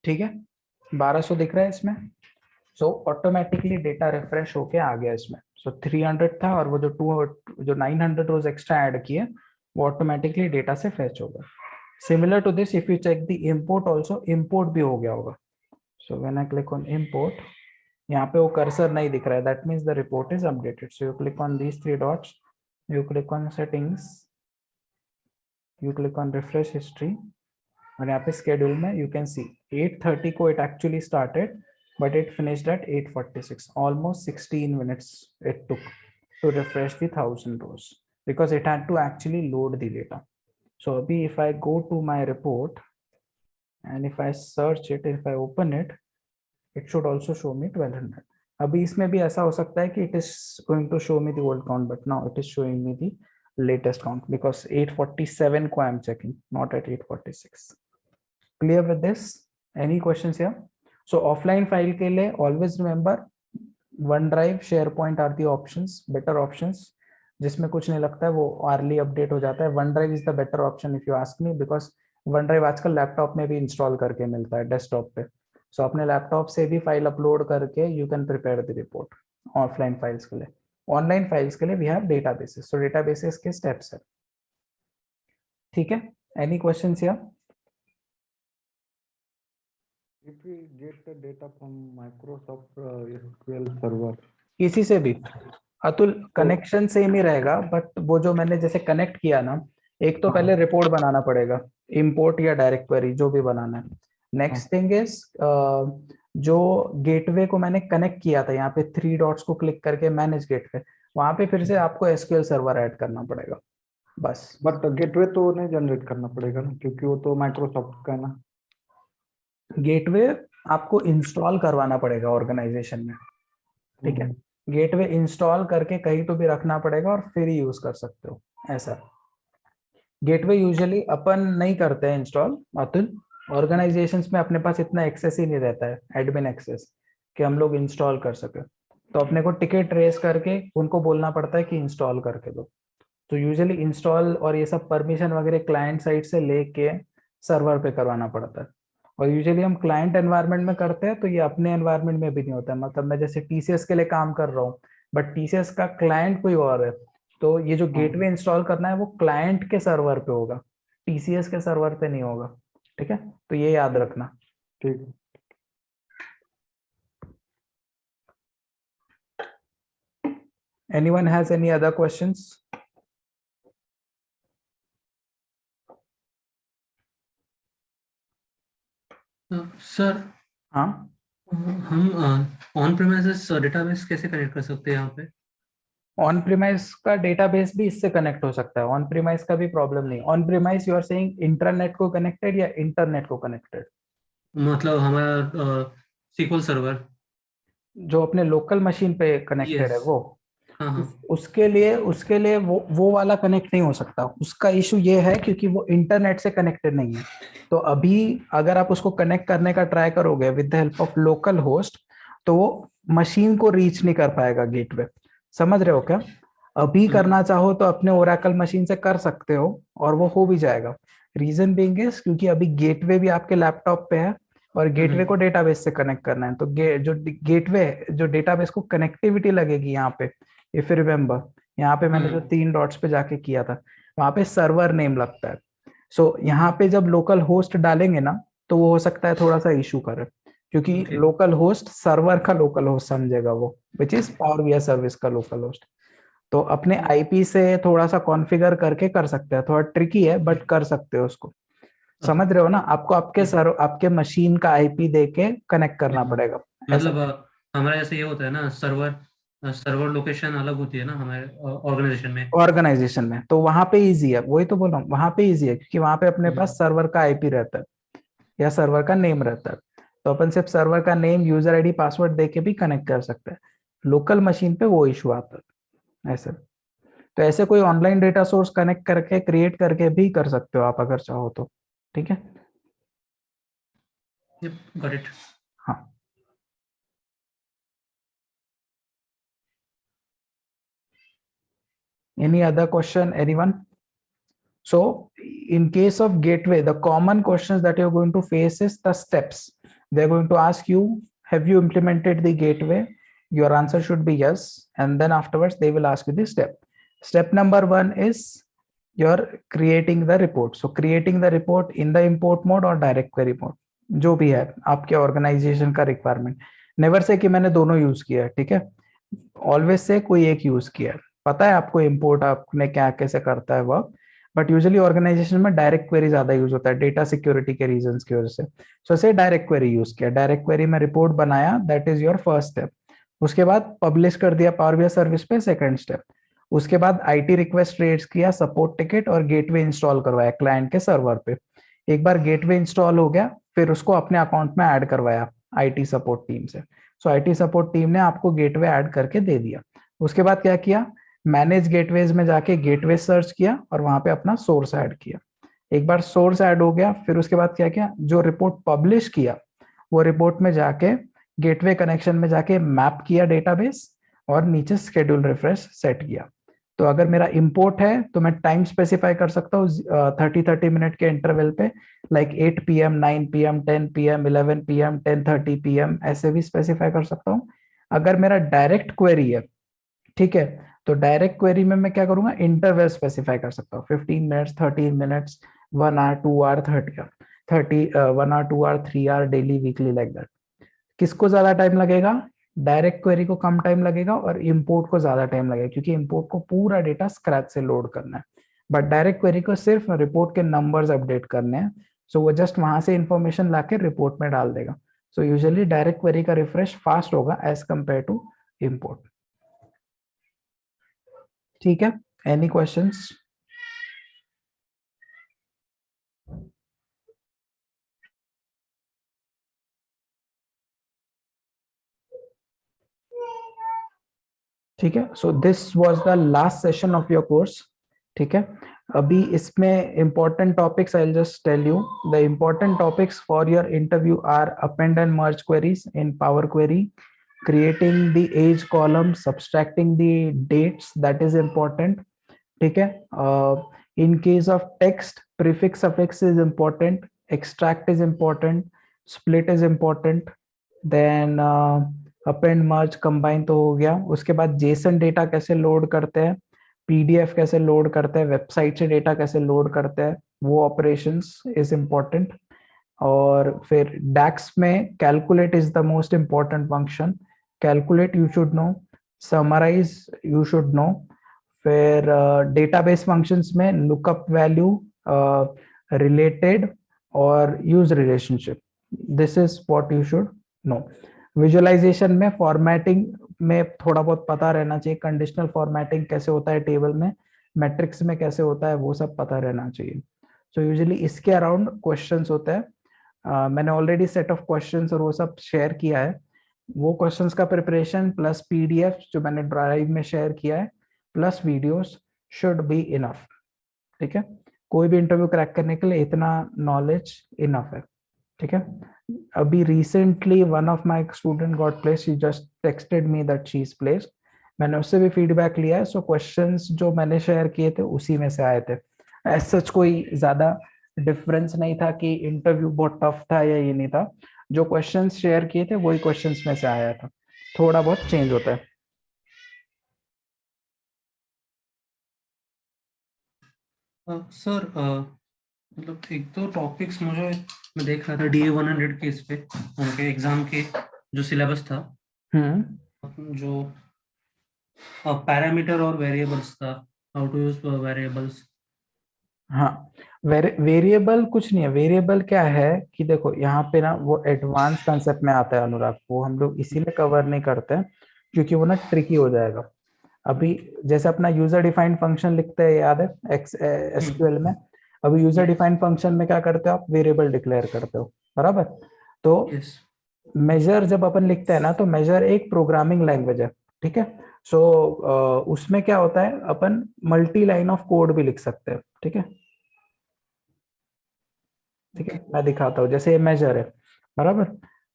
ठीक है, 1200 दिख रहा है इसमें. सो ऑटोमेटिकली डेटा रिफ्रेश होके आ गया इसमें. सो 300 था और वो जो 900 रोज एक्स्ट्रा ऐड किए वो ऑटोमेटिकली डेटा से फेच होगा. Similar to this if you check the import also, import भी हो गया होगा. So when I click on import, यहाँ पे वो कर्सर नहीं दिख रहा है, that means the report is updated. So you click on these 3 dots, you click on settings, you click on refresh history, और यहाँ पे स्केड्यूल में यू कैन सी 8:30 को it actually started but it finished at 8:46. Almost 16 minutes it took to refresh the 1000 rows because it had to actually load the data. So if I go to my report and if I search it, if I open it, it should also show me 1200. अभी इसमें भी ऐसा हो सकता है कि it is going to show me the old count, but now it is showing me the latest count because 8:47 को I am checking, not at 8:46. Clear with this? Any questions here? So offline file के लिए always remember OneDrive, SharePoint are the options, better options. जिसमें कुछ नहीं लगता है, वो hourly update हो जाता है. OneDrive is the better option if you ask me because OneDrive आजकल लैपटॉप में भी इंस्टॉल करके मिलता है डेस्कटॉप पे. सो अपने लैपटॉप से भी फाइल अपलोड करके you can prepare the report. Offline files के लिए, ऑनलाइन फाइल्स के लिए we have databases. So databases के स्टेप्स है. ठीक है, any questions here? If we get the data from Microsoft SQL server, किसी से भी अतुल कनेक्शन सेम ही रहेगा, बट वो जो मैंने जैसे कनेक्ट किया ना, एक तो पहले रिपोर्ट बनाना पड़ेगा, इंपोर्ट या डायरेक्ट क्वेरी जो भी बनाना है. नेक्स्ट थिंग इज जो गेटवे को मैंने कनेक्ट किया था, यहाँ पे 3 डॉट्स को क्लिक करके मैनेज गेटवे, वहां पे फिर से आपको एसक्यूएल सर्वर ऐड करना पड़ेगा बस. बट गेटवे तो नहीं जनरेट करना पड़ेगा ना, क्योंकि वो तो माइक्रोसॉफ्ट का है ना. गेटवे आपको इंस्टॉल करवाना पड़ेगा ऑर्गेनाइजेशन में. ठीक है, गेटवे इंस्टॉल करके कहीं तो भी रखना पड़ेगा और फिर यूज कर सकते हो. ऐसा गेटवे यूजुअली अपन नहीं करते हैं इंस्टॉल अतुल. ऑर्गेनाइजेशंस में अपने पास इतना एक्सेस ही नहीं रहता है, एडमिन एक्सेस, कि हम लोग इंस्टॉल कर सके. तो अपने को टिकट रेस करके उनको बोलना पड़ता है कि इंस्टॉल करके दो. तो यूजुअली इंस्टॉल और ये सब परमिशन वगैरह क्लाइंट साइड से लेके सर्वर पे करवाना पड़ता है. और यूजुअली हम क्लाइंट एनवायरनमेंट में करते हैं, तो ये अपने एनवायरनमेंट में भी नहीं होता है. मतलब मैं जैसे टीसीएस के लिए काम कर रहा हूँ, बट टीसीएस का क्लाइंट कोई और है, तो ये जो गेटवे इंस्टॉल करना है वो क्लाइंट के सर्वर पे होगा, टीसीएस के सर्वर पे नहीं होगा. ठीक है, तो ये याद रखना. ठीक. Anyone has any other questions? Sir हाँ, हम ऑन प्रेमाइसेस डेटाबेस कैसे कनेक्ट कर सकते हैं यहाँ पे? ऑन प्रीमाइस का डेटाबेस भी इससे कनेक्ट हो सकता है. ऑन प्रीमाइस का भी प्रॉब्लम नहीं. On premise you are saying internet को कनेक्टेड या इंटरनेट को कनेक्टेड? मतलब हमारा सीक्वल सर्वर जो अपने लोकल मशीन पे कनेक्टेड है वो. हाँ हाँ उसके लिए वो वाला कनेक्ट नहीं हो सकता। उसका इशू ये है क्योंकि वो इंटरनेट से कनेक्टेड नहीं है। तो अभी अगर आप उसको कनेक्ट करने का ट्राई करोगे with the help of local host, तो वो मशीन को रीच नहीं कर पाएगा गेटवे। समझ रहे हो क्या? अभी करना चाहो तो अपने ओरेकल मशीन से कर सकते हो और वो हो भी जाएगा। रीजन बीइंग इज क्योंकि अभी गेटवे भी आपके लैपटॉप पे है और गेटवे को डेटाबेस से कनेक्ट करना है। तो जो डेटाबेस को कनेक्टिविटी लगेगी यहाँ पे, इफ यू रिमेम्बर, यहाँ पे मैंने जो 3 डॉट्स पे जाके किया था, वहां पे सर्वर नेम लगता है। सो यहाँ पे जब लोकल होस्ट डालेंगे ना, तो वो हो सकता है थोड़ा सा इशू करे, क्योंकि Okay. लोकल होस्ट सर्वर का लोकल होस्ट समझेगा वो, which is power BI service का लोकल होस्ट। तो अपने आईपी से थोड़ा सा कॉन्फ़िगर करके कर सकते हैं। थोड़ा ट्रिकी है बट कर सकते हो उसको। समझ रहे हो ना? आपको आपके मशीन का आईपी देके कनेक्ट करना पड़ेगा। ऐसा मतलब हमारा जैसे ये होता है ना, सर्वर लोकेशन अलग होती है ना हमारे ऑर्गेनाइजेशन में। ऑर्गेनाइजेशन में तो वहां पे इजी है, वही तो बोल रहा हूँ, वहां पे इजी है क्योंकि वहां पे अपने पास सर्वर का आईपी रहता है या सर्वर का नेम रहता है। तो अपन सिर्फ सर्वर का नेम, यूजर आईडी, पासवर्ड देके भी कनेक्ट कर सकते हैं। लोकल मशीन पे वो इशू आता है ऐसे। तो ऐसे कोई ऑनलाइन डेटा सोर्स कनेक्ट करके क्रिएट करके भी कर सकते हो आप अगर चाहो तो। ठीक है? Got it. हाँ। Any other question, anyone? So in case of gateway, the common questions that you're going to face is the steps. They're going to ask you, have you implemented the gateway? Your answer should be yes, and then afterwards they will ask you the step. Step number 1 is you're creating the report. So creating the report in the import mode or direct query mode, जो भी है आपके ऑर्गेनाइजेशन का रिक्वायरमेंट। नेवर से कि मैंने दोनों यूज किया है, ठीक है? ऑलवेज से कोई एक यूज किया है। पता है आपको इंपोर्ट आपने क्या कैसे करता है वर्क, बट यूजुअली ऑर्गेनाइजेशन में डायरेक्ट क्वेरी ज्यादा यूज होता है डेटा सिक्योरिटी के रीजंस की वजह से। सो से डायरेक्ट क्वेरी यूज किया, डायरेक्ट क्वेरी में रिपोर्ट बनाया, that is your first step. उसके बाद पब्लिश कर दिया पावर बीआई सर्विस पे, सेकंड स्टेप। उसके बाद आईटी रिक्वेस्ट रेज किया, सपोर्ट टिकट और गेटवे इंस्टॉल करवाया क्लाइंट के सर्वर पे। एक बार गेटवे इंस्टॉल हो गया, फिर उसको अपने अकाउंट में ऐड करवाया आईटी सपोर्ट टीम से। सो आईटी सपोर्ट टीम ने आपको गेटवे ऐड करके दे दिया। उसके बाद क्या किया? मैनेज गेटवेज में जाके गेटवे सर्च किया और वहां पे अपना सोर्स ऐड किया। एक बार सोर्स ऐड हो गया, फिर उसके बाद क्या किया? जो रिपोर्ट पब्लिश किया वो रिपोर्ट में जाके गेटवे कनेक्शन में जाके मैप किया डेटाबेस और नीचे शेड्यूल रिफ्रेश सेट किया। तो अगर मेरा इंपोर्ट है तो मैं टाइम स्पेसिफाई कर सकता हूँ 30 मिनट के इंटरवल पे, like 8 PM, 9 PM, 10 PM, 11 PM, 10:30 PM, ऐसे भी स्पेसिफाई कर सकता हूँ। अगर मेरा डायरेक्ट क्वेरी है, ठीक है, तो डायरेक्ट क्वेरी में मैं क्या करूंगा? इंटरवल स्पेसिफाई कर सकता हूँ, 15 minutes, 13 minutes, 1 hour, 2 hour, 1 hour, 2 hour, 3 hour, daily, weekly, like that. किसको ज्यादा टाइम लगेगा? डायरेक्ट क्वेरी को कम टाइम लगेगा और इंपोर्ट को ज्यादा टाइम लगेगा, क्योंकि इंपोर्ट को पूरा डेटा स्क्रैच से लोड करना है, बट डायरेक्ट क्वेरी को सिर्फ रिपोर्ट के नंबर्स अपडेट करने हैं। सो वो जस्ट वहां से इंफॉर्मेशन लाके रिपोर्ट में डाल देगा। सो यूजुअली डायरेक्ट क्वेरी का रिफ्रेश फास्ट होगा एज कंपेयर टू इंपोर्ट। ठीक है? Any questions? ठीक है, so this was the last session of your course. ठीक है, अभी इसमें important topics I will just tell you. The important topics for your interview are append and merge queries in power query, creating the age column, subtracting the dates, that is important. ठीक है, in case of text, prefix suffix is important, extract is important, split is important, then append merge combine तो हो गया। उसके बाद जेसन डेटा कैसे लोड करते हैं, पीडीएफ कैसे लोड करते हैं, वेबसाइट से डेटा कैसे लोड करते हैं, वो ऑपरेशंस इज इम्पोर्टेंट। और फिर डैक्स में calculate is the most important function, calculate you should know, summarize you should know. फिर डेटाबेस फंक्शंस में लुकअप वैल्यू, रिलेटेड और use relationship, this is what you should know. Visualization में फॉर्मेटिंग में थोड़ा बहुत पता रहना चाहिए, कंडीशनल फॉर्मेटिंग कैसे होता है टेबल में, मैट्रिक्स में कैसे होता है, वो सब पता रहना चाहिए। सो यूजुअली इसके अराउंड क्वेश्चंस होते हैं। मैंने ऑलरेडी सेट ऑफ क्वेश्चंस और वो सब शेयर किया है, वो क्वेश्चंस का प्रिपरेशन प्लस पीडीएफ जो मैंने ड्राइव में शेयर किया है plus videos should be enough. ठीक है, कोई भी इंटरव्यू क्रैक करने के लिए इतना नॉलेज इनफ है। ठीक है, अभी recently one of my student got place, she just texted me that she is placed, मैंने उससे भी फीडबैक लिया है। सो क्वेश्चंस जो मैंने शेयर किए थे उसी में से आए थे। एज सच कोई ज्यादा डिफरेंस नहीं था कि इंटरव्यू बहुत टफ था या ये नहीं था, जो क्वेश्चंस शेयर किए थे वही क्वेश्चंस में से आया था, थोड़ा बहुत चेंज होता है। सर मतलब एक दो टॉपिक्स मुझे, मैं देख रहा था DA 100 के इस पे उनके एग्जाम के जो सिलेबस था, जो पैरामीटर और वेरिएबल्स था, हाउ टू यूज वेरिएबल्स। हाँ, वेरिएबल कुछ नहीं है। वेरिएबल क्या है कि देखो यहाँ पे ना वो एडवांस कंसेप्ट में आता है अनुराग, वो हम लोग इसीलिए कवर नहीं करते हैं क्योंकि वो ना ट्रिकी हो जाएगा। अभी जैसे अपना यूजर डिफाइंड फंक्शन लिखते हैं, याद है SQL में, अभी यूजर डिफाइंड फंक्शन में क्या करते हो आप, वेरिएबल डिक्लेयर करते हो, बराबर। तो मेजर जब अपन लिखते हैं ना, तो मेजर एक प्रोग्रामिंग लैंग्वेज है, ठीक है। सो उसमें क्या होता है, अपन मल्टी लाइन ऑफ कोड भी लिख सकते हैं, ठीक है। ठीक है, मैं दिखाता हूँ, जैसे ये मेजर है, बराबर।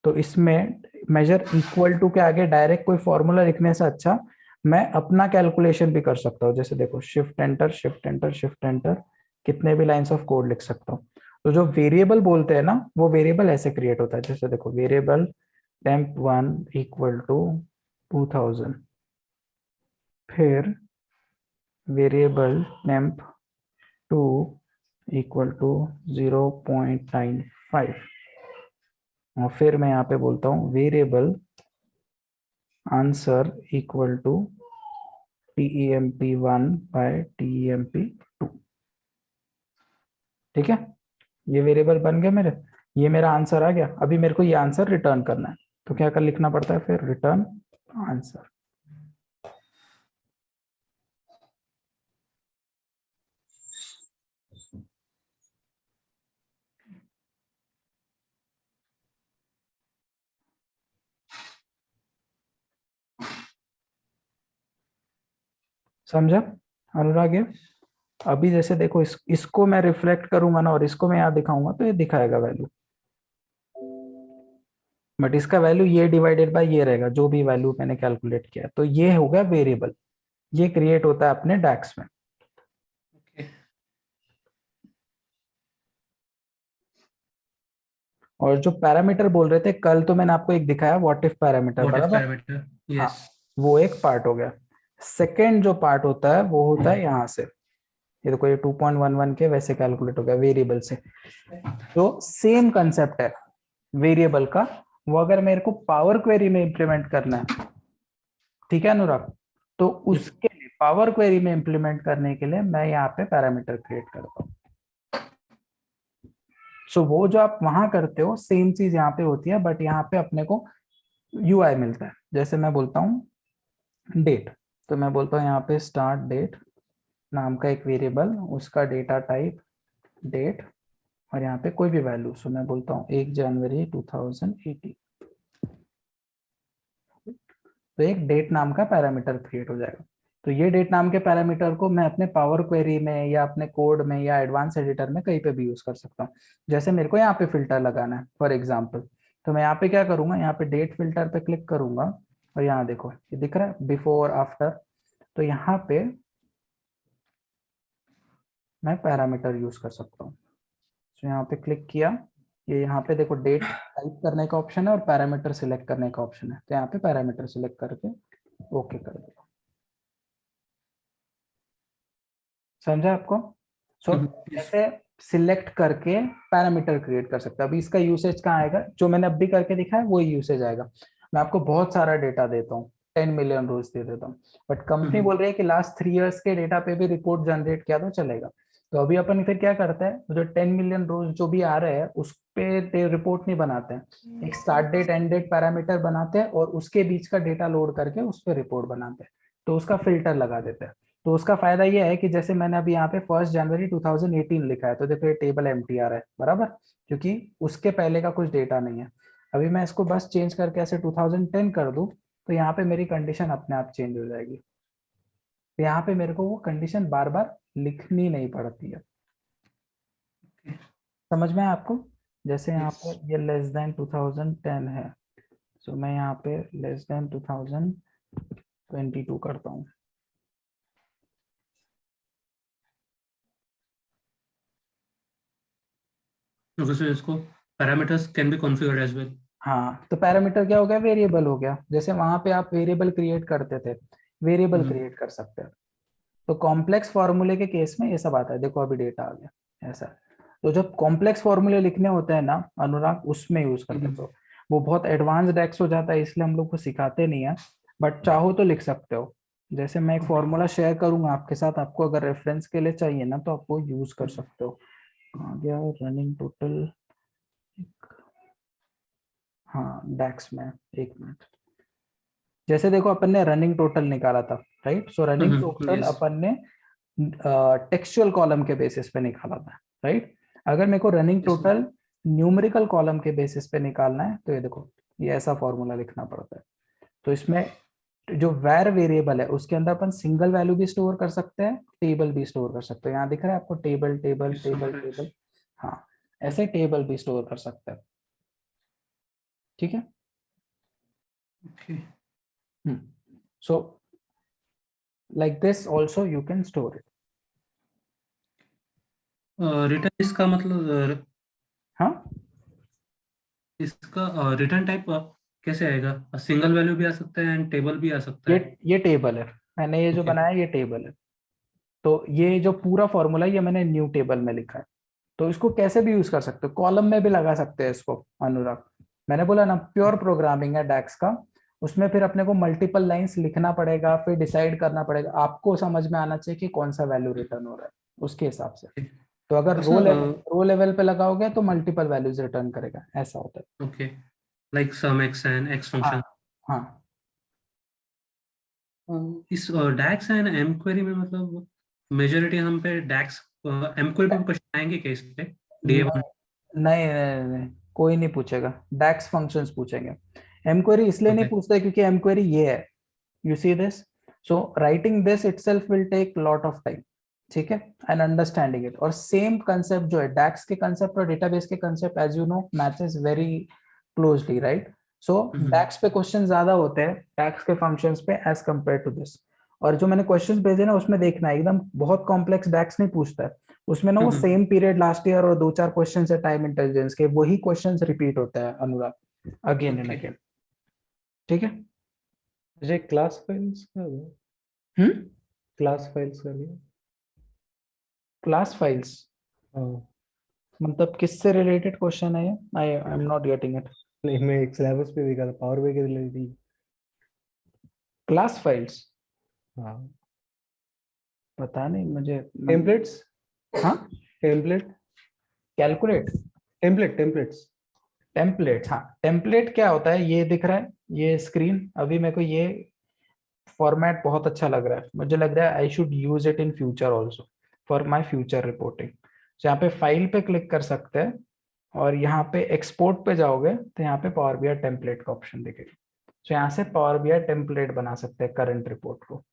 तो इसमें मेजर इक्वल टू के आगे डायरेक्ट कोई फॉर्मूला लिखने से अच्छा मैं अपना कैलकुलेशन भी कर सकता हूँ। जैसे देखो, shift enter shift enter shift enter, कितने भी लाइंस ऑफ कोड लिख सकता हूँ। तो जो वेरिएबल बोलते हैं ना, वो वेरिएबल ऐसे क्रिएट होता है। जैसे देखो, वेरिएबल temp1 इक्वल टू 2000, फिर वेरिएबल temp2 इक्वल टू 0.95, और फिर मैं यहाँ पे बोलता हूँ variable answer equal to temp1 by temp2। ठीक है, ये वेरिएबल बन गए मेरे, ये मेरा आंसर आ गया। अभी मेरे को ये आंसर रिटर्न करना है, तो क्या कर लिखना पड़ता है फिर, रिटर्न आंसर। समझा अनुराग? ये अभी जैसे देखो, इसको मैं रिफ्लेक्ट करूंगा ना और इसको मैं यहाँ दिखाऊंगा तो ये दिखाएगा वैल्यू, बट इसका वैल्यू ये डिवाइडेड बाय ये रहेगा, जो भी वैल्यू मैंने कैलकुलेट किया। तो ये हो गया वेरिएबल, ये क्रिएट होता है अपने डैक्स में। और जो पैरामीटर बोल रहे थे कल, तो मैंने आपको एक दिखाया व्हाट इफ पैरामीटर, बराबर। हाँ, वो एक पार्ट हो गया। सेकेंड जो पार्ट होता है वो होता है यहाँ से, ये देखो, ये 2.11 के वैसे कैलकुलेट हो गया वेरिएबल से। तो सेम कंसेप्ट है वेरिएबल का, वो अगर मेरे को पावर क्वेरी में इंप्लीमेंट करना है, ठीक है अनुराग, तो उसके लिए पावर क्वेरी में इंप्लीमेंट करने के लिए मैं यहाँ पे पैरामीटर क्रिएट करता हूँ। सो वो जो आप वहां करते हो सेम चीज यहाँ पे होती है, बट यहाँ पे अपने को UI मिलता है। जैसे मैं बोलता हूँ डेट, तो मैं बोलता हूँ यहाँ पे स्टार्ट डेट नाम का एक वेरिएबल, उसका डेटा टाइप डेट, और यहाँ पे कोई भी वैल्यू। सो मैं बोलता हूँ 1 जनवरी 2018, तो एक डेट नाम का पैरामीटर क्रिएट हो जाएगा। तो ये डेट नाम के पैरामीटर को मैं अपने पावर क्वेरी में या अपने कोड में या एडवांस एडिटर में कहीं पे भी यूज कर सकता हूँ। जैसे मेरे को यहाँ पे फिल्टर लगाना है फॉर एग्जाम्पल, तो मैं यहाँ पे क्या करूंगा, यहाँ पे डेट फिल्टर पे क्लिक करूंगा, और यहाँ देखो ये दिख रहा है बिफोर आफ्टर, तो यहाँ पे मैं पैरामीटर यूज कर सकता हूँ। तो यहाँ पे क्लिक किया, ये यहाँ पे देखो डेट टाइप करने का ऑप्शन है और पैरामीटर सिलेक्ट करने का ऑप्शन है, तो यहाँ पे पैरामीटर सिलेक्ट करके ओके कर दो। समझा आपको? सो ऐसे सिलेक्ट करके पैरामीटर क्रिएट कर सकते हैं। अभी इसका यूसेज कहाँ आएगा, जो मैंने अभी करके दिखा है वही यूसेज आएगा। मैं आपको बहुत सारा डेटा देता हूँ, 10 मिलियन रोज दे देता हूँ, बट कंपनी बोल रही है कि लास्ट 3 इयर्स के डेटा पे भी रिपोर्ट जनरेट किया तो चलेगा। तो अभी अपन फिर क्या करते हैं, जो 10 मिलियन रोज जो भी आ रहे हैं उस पे रिपोर्ट नहीं बनाते हैं, एक start date end date parameter बनाते हैं और उसके बीच का डेटा लोड करके उस पर रिपोर्ट बनाते हैं, तो उसका फिल्टर लगा देते हैं। तो उसका फायदा ये है कि जैसे मैंने अभी यहाँ पे 1 जनवरी 2018 लिखा है, तो देखो ये टेबल एम्प्टी आ रहा है, बराबर, क्योंकि उसके पहले का कुछ डेटा नहीं है। अभी मैं इसको बस चेंज करके ऐसे 2010 कर दूं तो यहाँ पे मेरी कंडीशन अपने आप चेंज हो जाएगी। तो यहाँ पे मेरे को वो कंडीशन बार बार लिखनी नहीं पड़ती है। समझ में आया आपको? जैसे यहाँ Yes. पे ये लेस देन 2010 है, सो मैं यहाँ पे लेस देन 2022 करता हूँ। Okay, so इसको parameters can be configured as well. हाँ, तो पैरामीटर क्या हो गया? वेरिएबल हो गया। जैसे वहां पे आप वेरिएबल क्रिएट करते थे, वेरिएबल क्रिएट कर सकते हैं। तो कॉम्प्लेक्स फॉर्मूले के केस में ये सब आता है। देखो अभी डेटा आ गया ऐसा। तो जब कॉम्प्लेक्स फॉर्मूले लिखने होते हैं ना अनुराग, उसमें यूज करते हैं। तो वो बहुत एडवांस्ड एक्स हो जाता है, इसलिए हम लोग को सिखाते नहीं है, बट चाहो तो लिख सकते हो। जैसे मैं एक फॉर्मूला शेयर करूंगा आपके साथ, आपको अगर रेफरेंस के लिए चाहिए ना तो आप वो यूज कर सकते हो। कहाँ गया रनिंग टोटल? हाँ डैक्स में, एक मिनट। जैसे देखो अपन ने रनिंग टोटल निकाला था, राइट? सो रनिंग टोटल Yes. अपन ने टेक्सचुअल कॉलम के बेसिस पे निकाला था, राइट? अगर मेरे को running Yes, total numerical column के बेसिस पे निकालना है तो ये देखो, ये ऐसा फॉर्मूला लिखना पड़ता है। तो इसमें जो वैर वेरिएबल है उसके अंदर अपन सिंगल वैल्यू भी स्टोर कर सकते हैं, टेबल भी स्टोर कर सकते हैं। यहाँ दिख रहा है आपको table table Yes, table summarized. Table. हाँ, ऐसे टेबल भी स्टोर कर सकते हैं। ठीक है। Okay. So like this also you can store it. Return इसका मतलब हाँ, इसका रिटर्न टाइप कैसे आएगा? सिंगल वैल्यू भी आ सकता है एंड टेबल भी आ सकता है। ये टेबल है। मैंने ये जो Okay. बनाया ये टेबल है। तो ये जो पूरा फॉर्मूला ये मैंने न्यू टेबल में लिखा है। तो इसको कैसे भी यूज कर सकते हो, कॉलम में भी लगा सकते हैं इसको अनुराग। मैंने बोला ना प्योर प्रोग्रामिंग है डैक्स का। उसमें फिर अपने को मल्टीपल लाइंस लिखना पड़ेगा, फिर डिसाइड करना पड़ेगा, आपको समझ में आना चाहिए कि कौन सा वैल्यू रिटर्न हो रहा है उसके हिसाब से। तो अगर रो लेवल पे लगाओगे तो मल्टीपल वैल्यूज रिटर्न करेगा, ऐसा होता है। Okay, like sum X and X हाँ फंक्शन। हाँ। इस डैक्स एंड एम क्वेरी में मतलब मेजॉरिटी हम पे डैक्स एम क्वेरी पे क्वेश्चन आएंगे क्या इस पे? DA1 नहीं नहीं नहीं, कोई नहीं पूछेगा। डैक्स फंक्शंस पूछेंगे। एमक्वेरी इसलिए नहीं ओके पूछते क्योंकि एमक्वेरी ये है, you see this, so writing this itself will take lot of time. ठीक है, एंड अंडरस्टैंडिंग इट। और सेम कंसेप्ट जो है डैक्स के कंसेप्ट और डेटाबेस के concept as you know matches very closely, right? So DAX पे क्वेश्चन ज्यादा होते हैं डैक्स के फंक्शंस पे एज कंपेयर टू दिस। और जो मैंने क्वेश्चंस भेजे ना उसमें देखना है, एकदम बहुत कॉम्प्लेक्स डैक्स नहीं पूछता है उसमें ना। वो सेम पीरियड लास्ट ईयर और दो चार क्वेश्चन है टाइम इंटेलिजेंस के, वही क्वेश्चंस रिपीट होता है अनुराग, अगेन एंड अगेन। ठीक है। मुझे क्लास फाइल्स का हम्म। क्लास फाइल्स का भी क्लास फाइल्स हाँ। मतलब किससे रिलेटेड क्वेश्चन है ये? I am not getting it. नहीं, मैं एक सिलेबस पे देखा था पावर BI के रिलेटेड। क्लास फाइल्स हाँ, पता नहीं मुझे। टेम्पलेट्स। हाँ, टेम्पलेट कैलकुलेट, टेम्पलेट्स। टेम्पलेट। हाँ, टेम्पलेट क्या होता है? ये दिख रहा है ये स्क्रीन, अभी मेरे को ये फॉर्मेट बहुत अच्छा लग रहा है। मुझे लग रहा है I should use it in future also for my future reporting. तो यहाँ पे फाइल पे क्लिक कर सकते हैं और यहाँ पे एक्सपोर्ट पे जाओगे तो यहाँ पे पावर बीआई टेम्पलेट का ऑप्शन दिखेगा। तो यहाँ से पावर बीआई टेम्पलेट बना सकते हैं करंट रिपोर्ट को।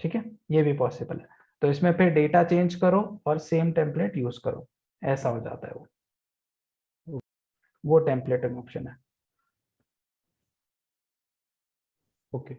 ठीक है, ये भी पॉसिबल है। तो इसमें फिर डेटा चेंज करो और सेम टेम्पलेट यूज करो, ऐसा हो जाता है वो टेम्पलेटिंग ऑप्शन है। ओके।